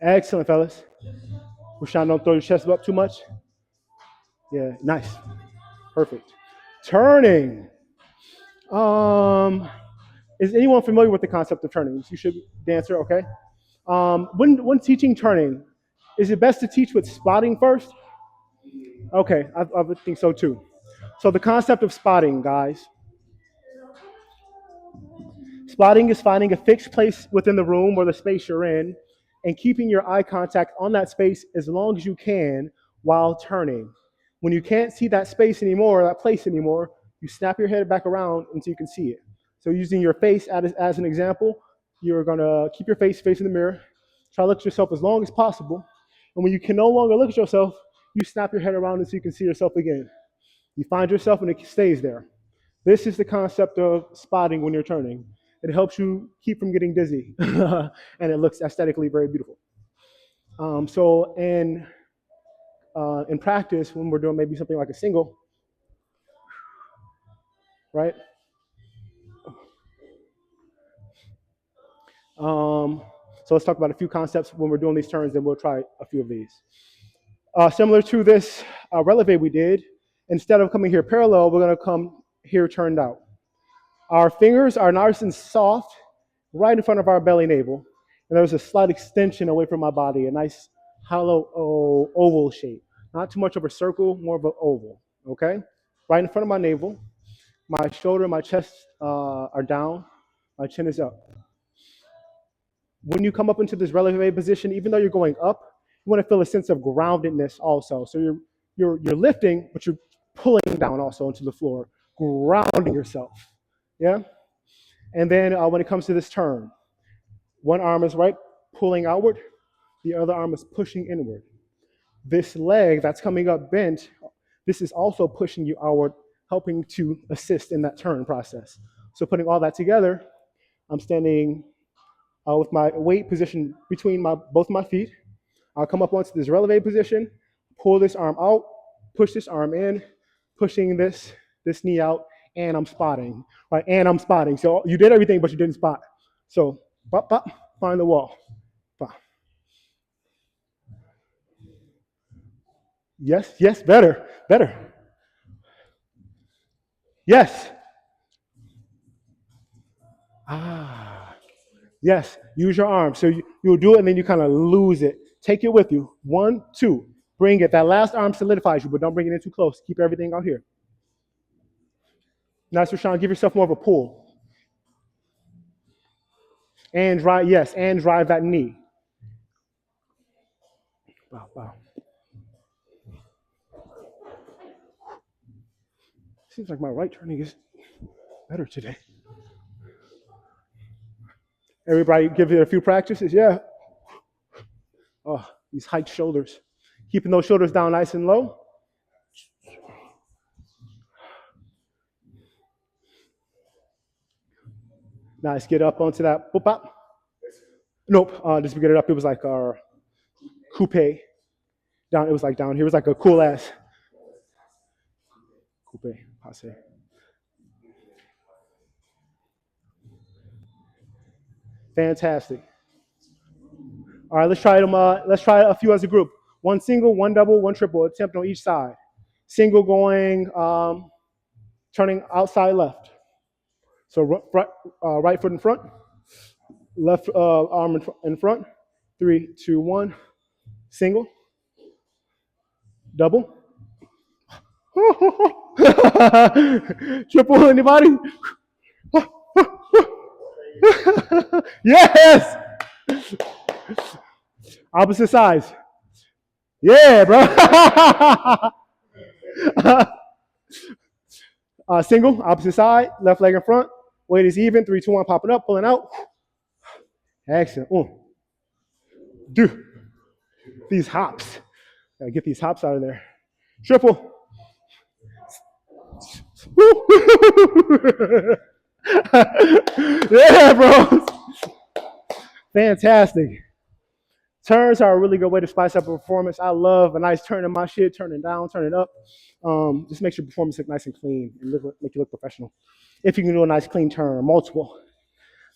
Excellent, fellas. Rashawn, don't throw your chest up too much. Yeah, nice. Perfect. Turning. Um, is anyone familiar with the concept of turning? You should, dancer, okay. When teaching turning, is it best to teach with spotting first? Okay, I would think so too. So the concept of spotting, guys. Spotting is finding a fixed place within the room or the space you're in and keeping your eye contact on that space as long as you can while turning. When you can't see that space anymore, or that place anymore, you snap your head back around until you can see it. So using your face as an example, you're gonna keep your face facing the mirror, try to look at yourself as long as possible, and when you can no longer look at yourself, you snap your head around until you can see yourself again. You find yourself and it stays there. This is the concept of spotting when you're turning. It helps you keep from getting dizzy, and it looks aesthetically very beautiful. So in practice, when we're doing maybe something like a single, right? So let's talk about a few concepts when we're doing these turns, and we'll try a few of these. Similar to this releve we did, instead of coming here parallel, we're going to come here turned out. Our fingers are nice and soft right in front of our belly navel, and there's a slight extension away from my body, a nice hollow oval shape. Not too much of a circle, more of an oval, okay? Right in front of my navel. My shoulder and my chest are down. My chin is up. When you come up into this releve position, even though you're going up, you want to feel a sense of groundedness also. So you're lifting, but you're pulling down also into the floor, grounding yourself. Yeah? And then when it comes to this turn, one arm is right, pulling outward, the other arm is pushing inward. This leg that's coming up bent, this is also pushing you outward, helping to assist in that turn process. So putting all that together, I'm standing with my weight positioned between both my feet. I'll come up onto this releve position, pull this arm out, push this arm in, pushing this knee out, and I'm spotting, right? And I'm spotting. So you did everything, but you didn't spot. So, bop, bop, find the wall. Bop. Yes, yes, better. Yes. Yes, use your arm. So you'll do it and then you kind of lose it. Take it with you. 1, 2. Bring it. That last arm solidifies you, but don't bring it in too close. Keep everything out here. Nice, Rashawn. Give yourself more of a pull. And drive, yes, and drive that knee. Wow. Seems like my right turning is better today. Everybody give it a few practices, yeah. Oh, these hiked shoulders. Keeping those shoulders down nice and low. Nice, get up onto that. Boop, bop. Nope, just to get it up, it was like our coupe. Down, it was like down here. It was like a cool ass coupe, passe. Fantastic. All right, let's try them. Let's try a few as a group. One single, one double, one triple. Attempt on each side. Single going, turning outside left. So right foot in front, left arm in front. 3, 2, 1. Single, double. Triple, anybody? Yes! Opposite sides. Yeah, bro. Single, opposite side, left leg in front. Weight is even. 3, 2, 1, popping up, pulling out. Excellent. Do these hops. Gotta get these hops out of there. Triple. Woo! Yeah, bro. Fantastic. Turns are a really good way to spice up a performance. I love a nice turn in my shit, turn it down, turn it up. Just makes your performance look nice and clean and make you look professional. If you can do a nice clean turn or multiple.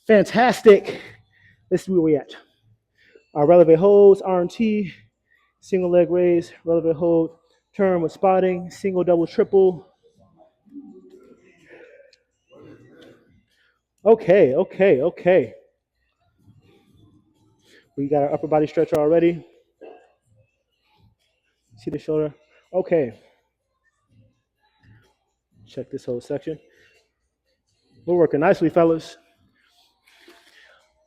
Fantastic. Let's see where we at. Our relevant holds, R&T, single leg raise, relevant hold, turn with spotting, single, double, triple. Okay. We got our upper body stretcher already. See the shoulder? Okay. Check this whole section. We're working nicely, fellas.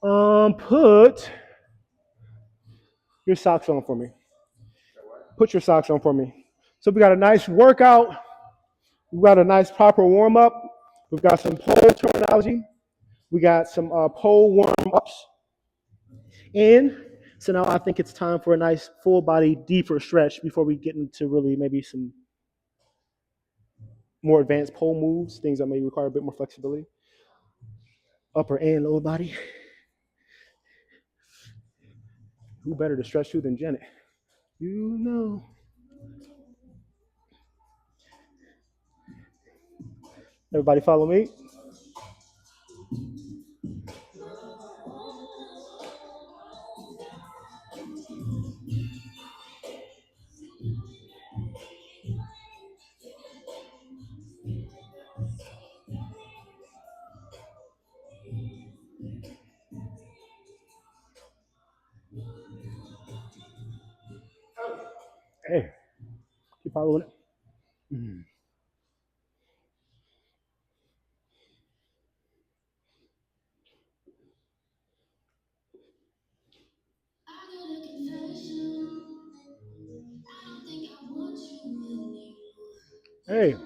Put your socks on for me. Put your socks on for me. So we got a nice workout. We got a nice proper warm up. We've got some pole terminology. We got some pole warm ups. And so now I think it's time for a nice full body deeper stretch before we get into really maybe some more advanced pole moves, things that may require a bit more flexibility. Upper and lower body. Who better to stretch to than Janet? You know. Everybody follow me? Hey, keep following it. Hey.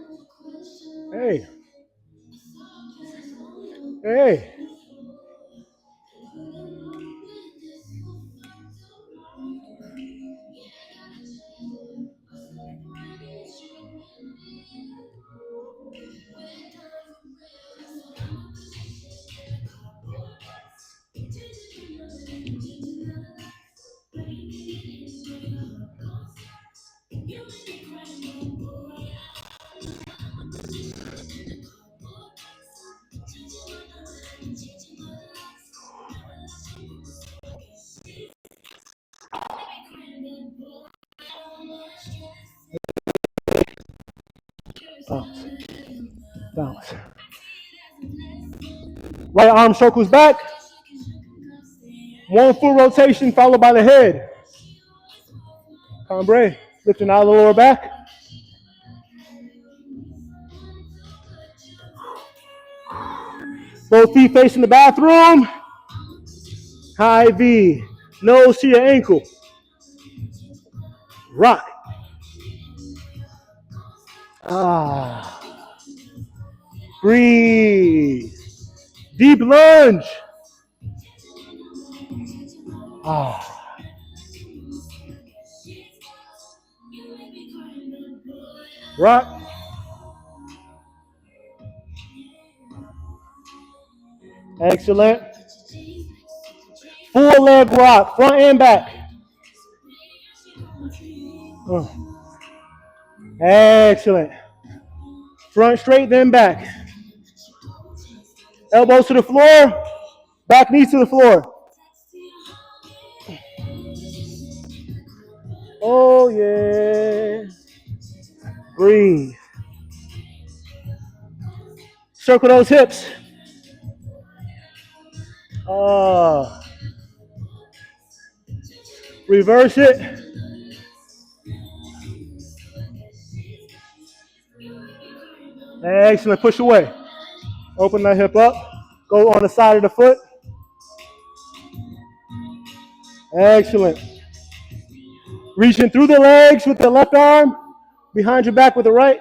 Bounce. Right arm circles back. One full rotation followed by the head. Cambray, lifting out of the lower back. Both feet facing the bathroom. High V. Nose to your ankle. Rock. Breathe. Deep lunge. Rock. Excellent. Full leg rock, front and back. Excellent. Front straight, then back. Elbows to the floor, back knees to the floor. Oh, yeah. Breathe. Circle those hips. Reverse it. Excellent. Push away. Open that hip up. Go on the side of the foot. Excellent. Reaching through the legs with the left arm. Behind your back with the right.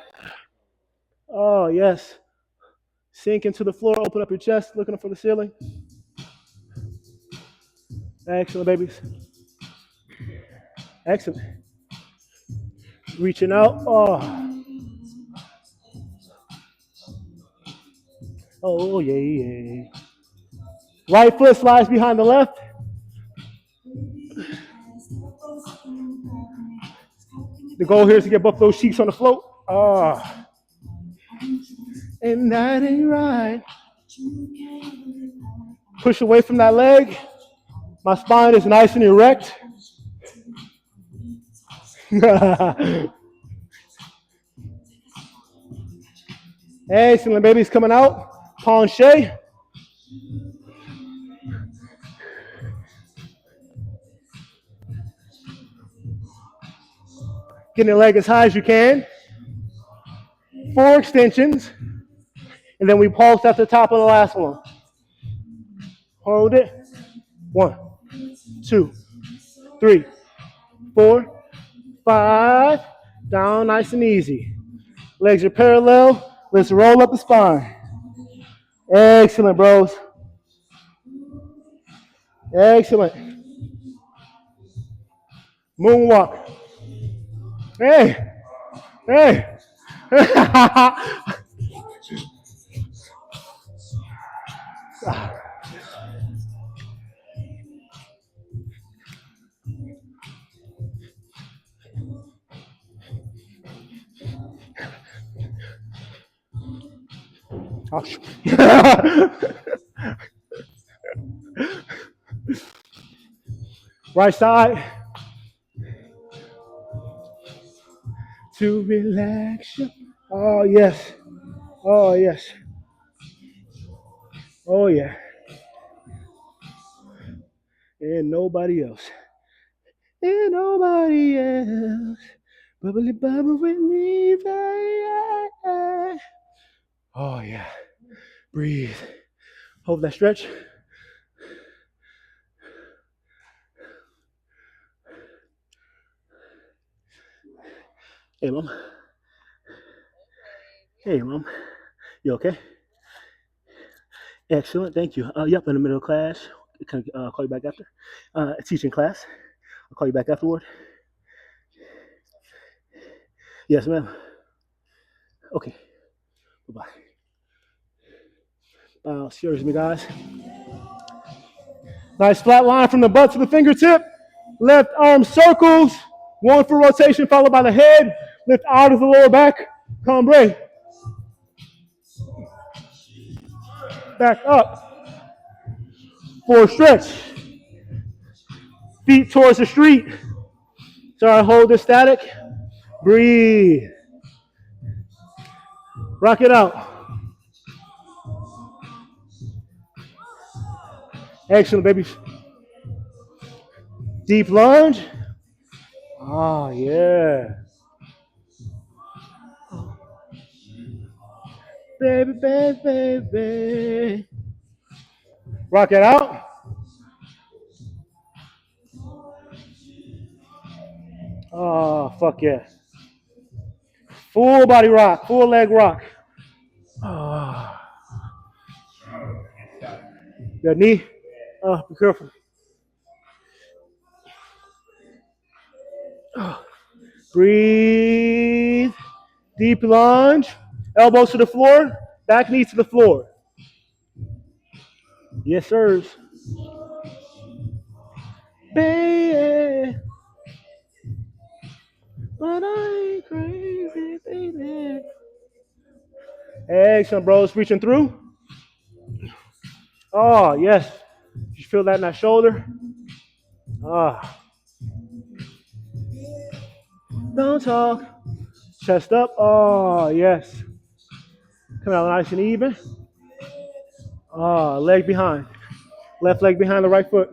Oh, yes. Sink into the floor. Open up your chest. Looking up for the ceiling. Excellent, babies. Excellent. Reaching out. Oh, yeah, yeah. Right foot slides behind the left. The goal here is to get both those cheeks on the float. And that ain't right. Push away from that leg. My spine is nice and erect. Excellent, baby's coming out. Penché. Getting the leg as high as you can. 4 extensions. And then we pulse at the top of the last one. Hold it. 1, 2, 3, 4, 5. Down nice and easy. Legs are parallel. Let's roll up the spine. Excellent, bros. Excellent. Moonwalk. Hey. Hey. Right side. To relax you. Oh, yes. Oh, yes. Oh, yeah. And nobody else. And nobody else. Bubbly bubble with me, baby. Oh, yeah. Breathe. Hold that stretch. Hey, Mom. Hey, Mom. You okay? Excellent. Thank you. Yep, in the middle of class. Can I call you back after? Teaching class. I'll call you back afterward. Yes, ma'am. Okay. Bye-bye. Excuse me, guys. Nice flat line from the butt to the fingertip. Left arm circles. 1 for rotation, followed by the head. Lift out of the lower back. Cambrai. Back up. 4 stretch. Feet towards the street. Sorry, hold this static. Breathe. Rock it out. Excellent, babies. Deep lunge. Oh, yeah. Baby, baby, baby. Rock it out. Oh, fuck yeah. Full body rock, full leg rock. Oh. Your knee. Oh, be careful. Oh. Breathe. Deep lunge. Elbows to the floor. Back knee to the floor. Yes, sirs. Baby. But I ain't crazy, baby. Excellent, bros. Reaching through. Oh, yes. You feel that in that shoulder? Ah. Don't talk. Chest up. Oh, yes. Come out nice and even. Ah, leg behind. Left leg behind the right foot.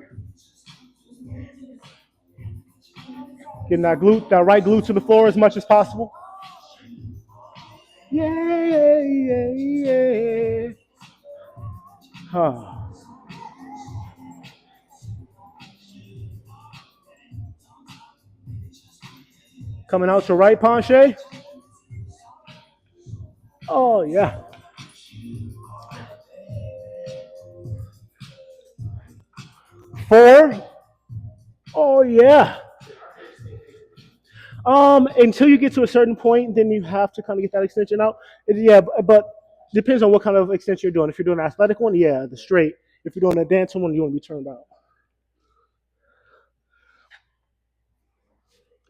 Getting that glute, that right glute to the floor as much as possible. Yeah, yeah, yeah, yeah. Huh. Coming out to right penché. Oh, yeah. Four. Oh, yeah. Until you get to a certain point, then you have to kind of get that extension out. Yeah, but depends on what kind of extension you're doing. If you're doing an athletic one, yeah, the straight. If you're doing a dancing one, you want to be turned out.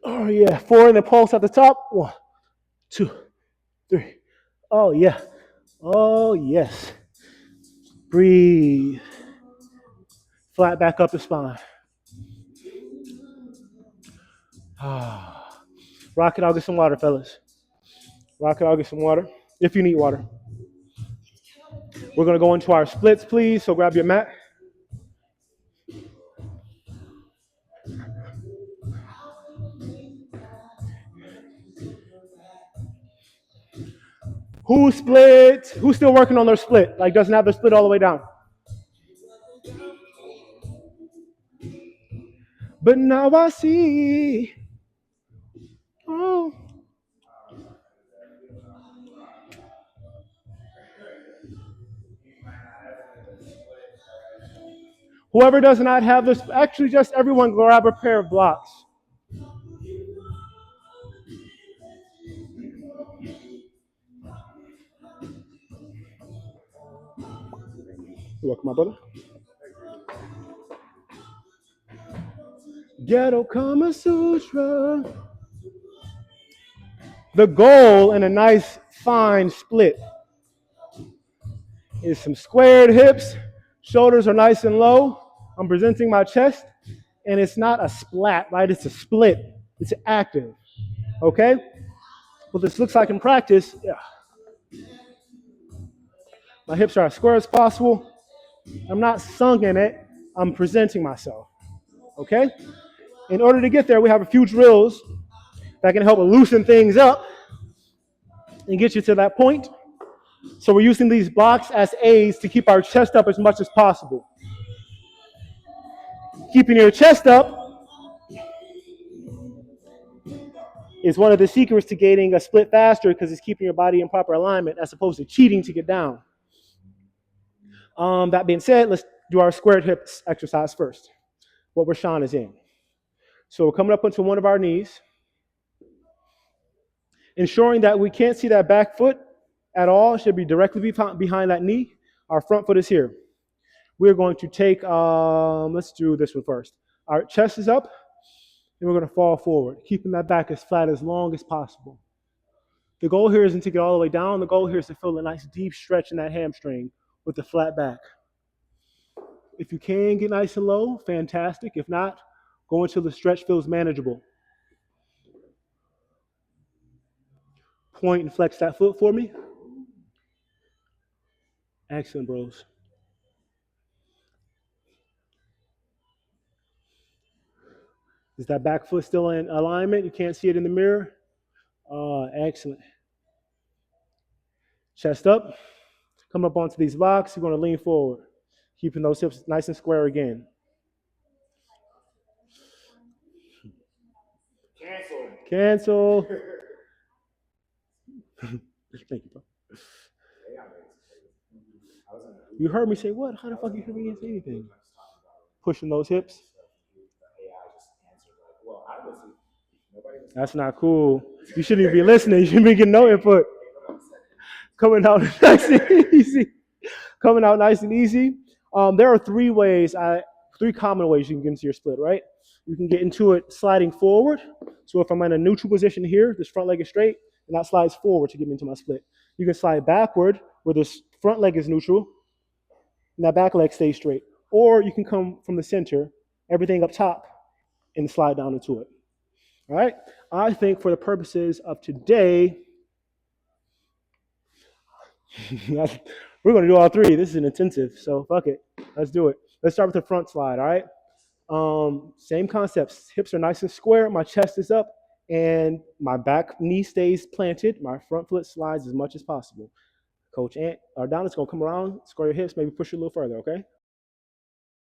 Oh yeah, 4 and the pulse at the top. 1, 2, 3. Oh yeah. Oh yes. Breathe. Flat back up the spine. Rock it, I'll get some water, fellas. Rock it, I'll get some water. If you need water. We're gonna go into our splits, please. So grab your mat. Who split? Who's still working on their split? Like doesn't have their split all the way down. But now I see. Oh. Whoever does not have this, actually just everyone grab a pair of blocks. You're welcome, my brother. Ghetto Kama Sutra. The goal in a nice, fine split is some squared hips. Shoulders are nice and low. I'm presenting my chest, and it's not a splat, right? It's a split. It's active, okay? What this looks like in practice, yeah. My hips are as square as possible. I'm not sunk in it. I'm presenting myself, okay? In order to get there, we have a few drills that can help loosen things up and get you to that point. So we're using these blocks as aids to keep our chest up as much as possible. Keeping your chest up is one of the secrets to getting a split faster because it's keeping your body in proper alignment as opposed to cheating to get down. That being said, let's do our squared hips exercise first. What Rashawn is in. So we're coming up onto one of our knees, ensuring that we can't see that back foot at all. It should be directly behind that knee. Our front foot is here. We're going to take, let's do this one first. Our chest is up, and we're going to fall forward, keeping that back as flat as long as possible. The goal here isn't to get all the way down. The goal here is to feel a nice deep stretch in that hamstring with the flat back. If you can get nice and low, fantastic. If not, go until the stretch feels manageable. Point and flex that foot for me. Excellent, bros. Is that back foot still in alignment? You can't see it in the mirror? Excellent. Chest up. Come up onto these blocks. You're going to lean forward, keeping those hips nice and square again. Cancel. Thank you, bro. You heard me say what? How the fuck you hear me say anything? Pushing those hips. That's not cool. You shouldn't even be listening. You shouldn't be getting no input. Coming out nice and easy. Coming out nice and easy. There are three common ways you can get into your split, right? You can get into it sliding forward. So if I'm in a neutral position here, this front leg is straight, and that slides forward to get me into my split. You can slide backward where this front leg is neutral, and that back leg stays straight. Or you can come from the center, everything up top, and slide down into it. All right? I think for the purposes of today, we're going to do all three. This is an intensive, so fuck it. Let's do it. Let's start with the front slide, all right? Same concepts. Hips are nice and square. My chest is up, and my back knee stays planted. My front foot slides as much as possible. Coach Adonis is going to come around, square your hips, maybe push you a little further, okay?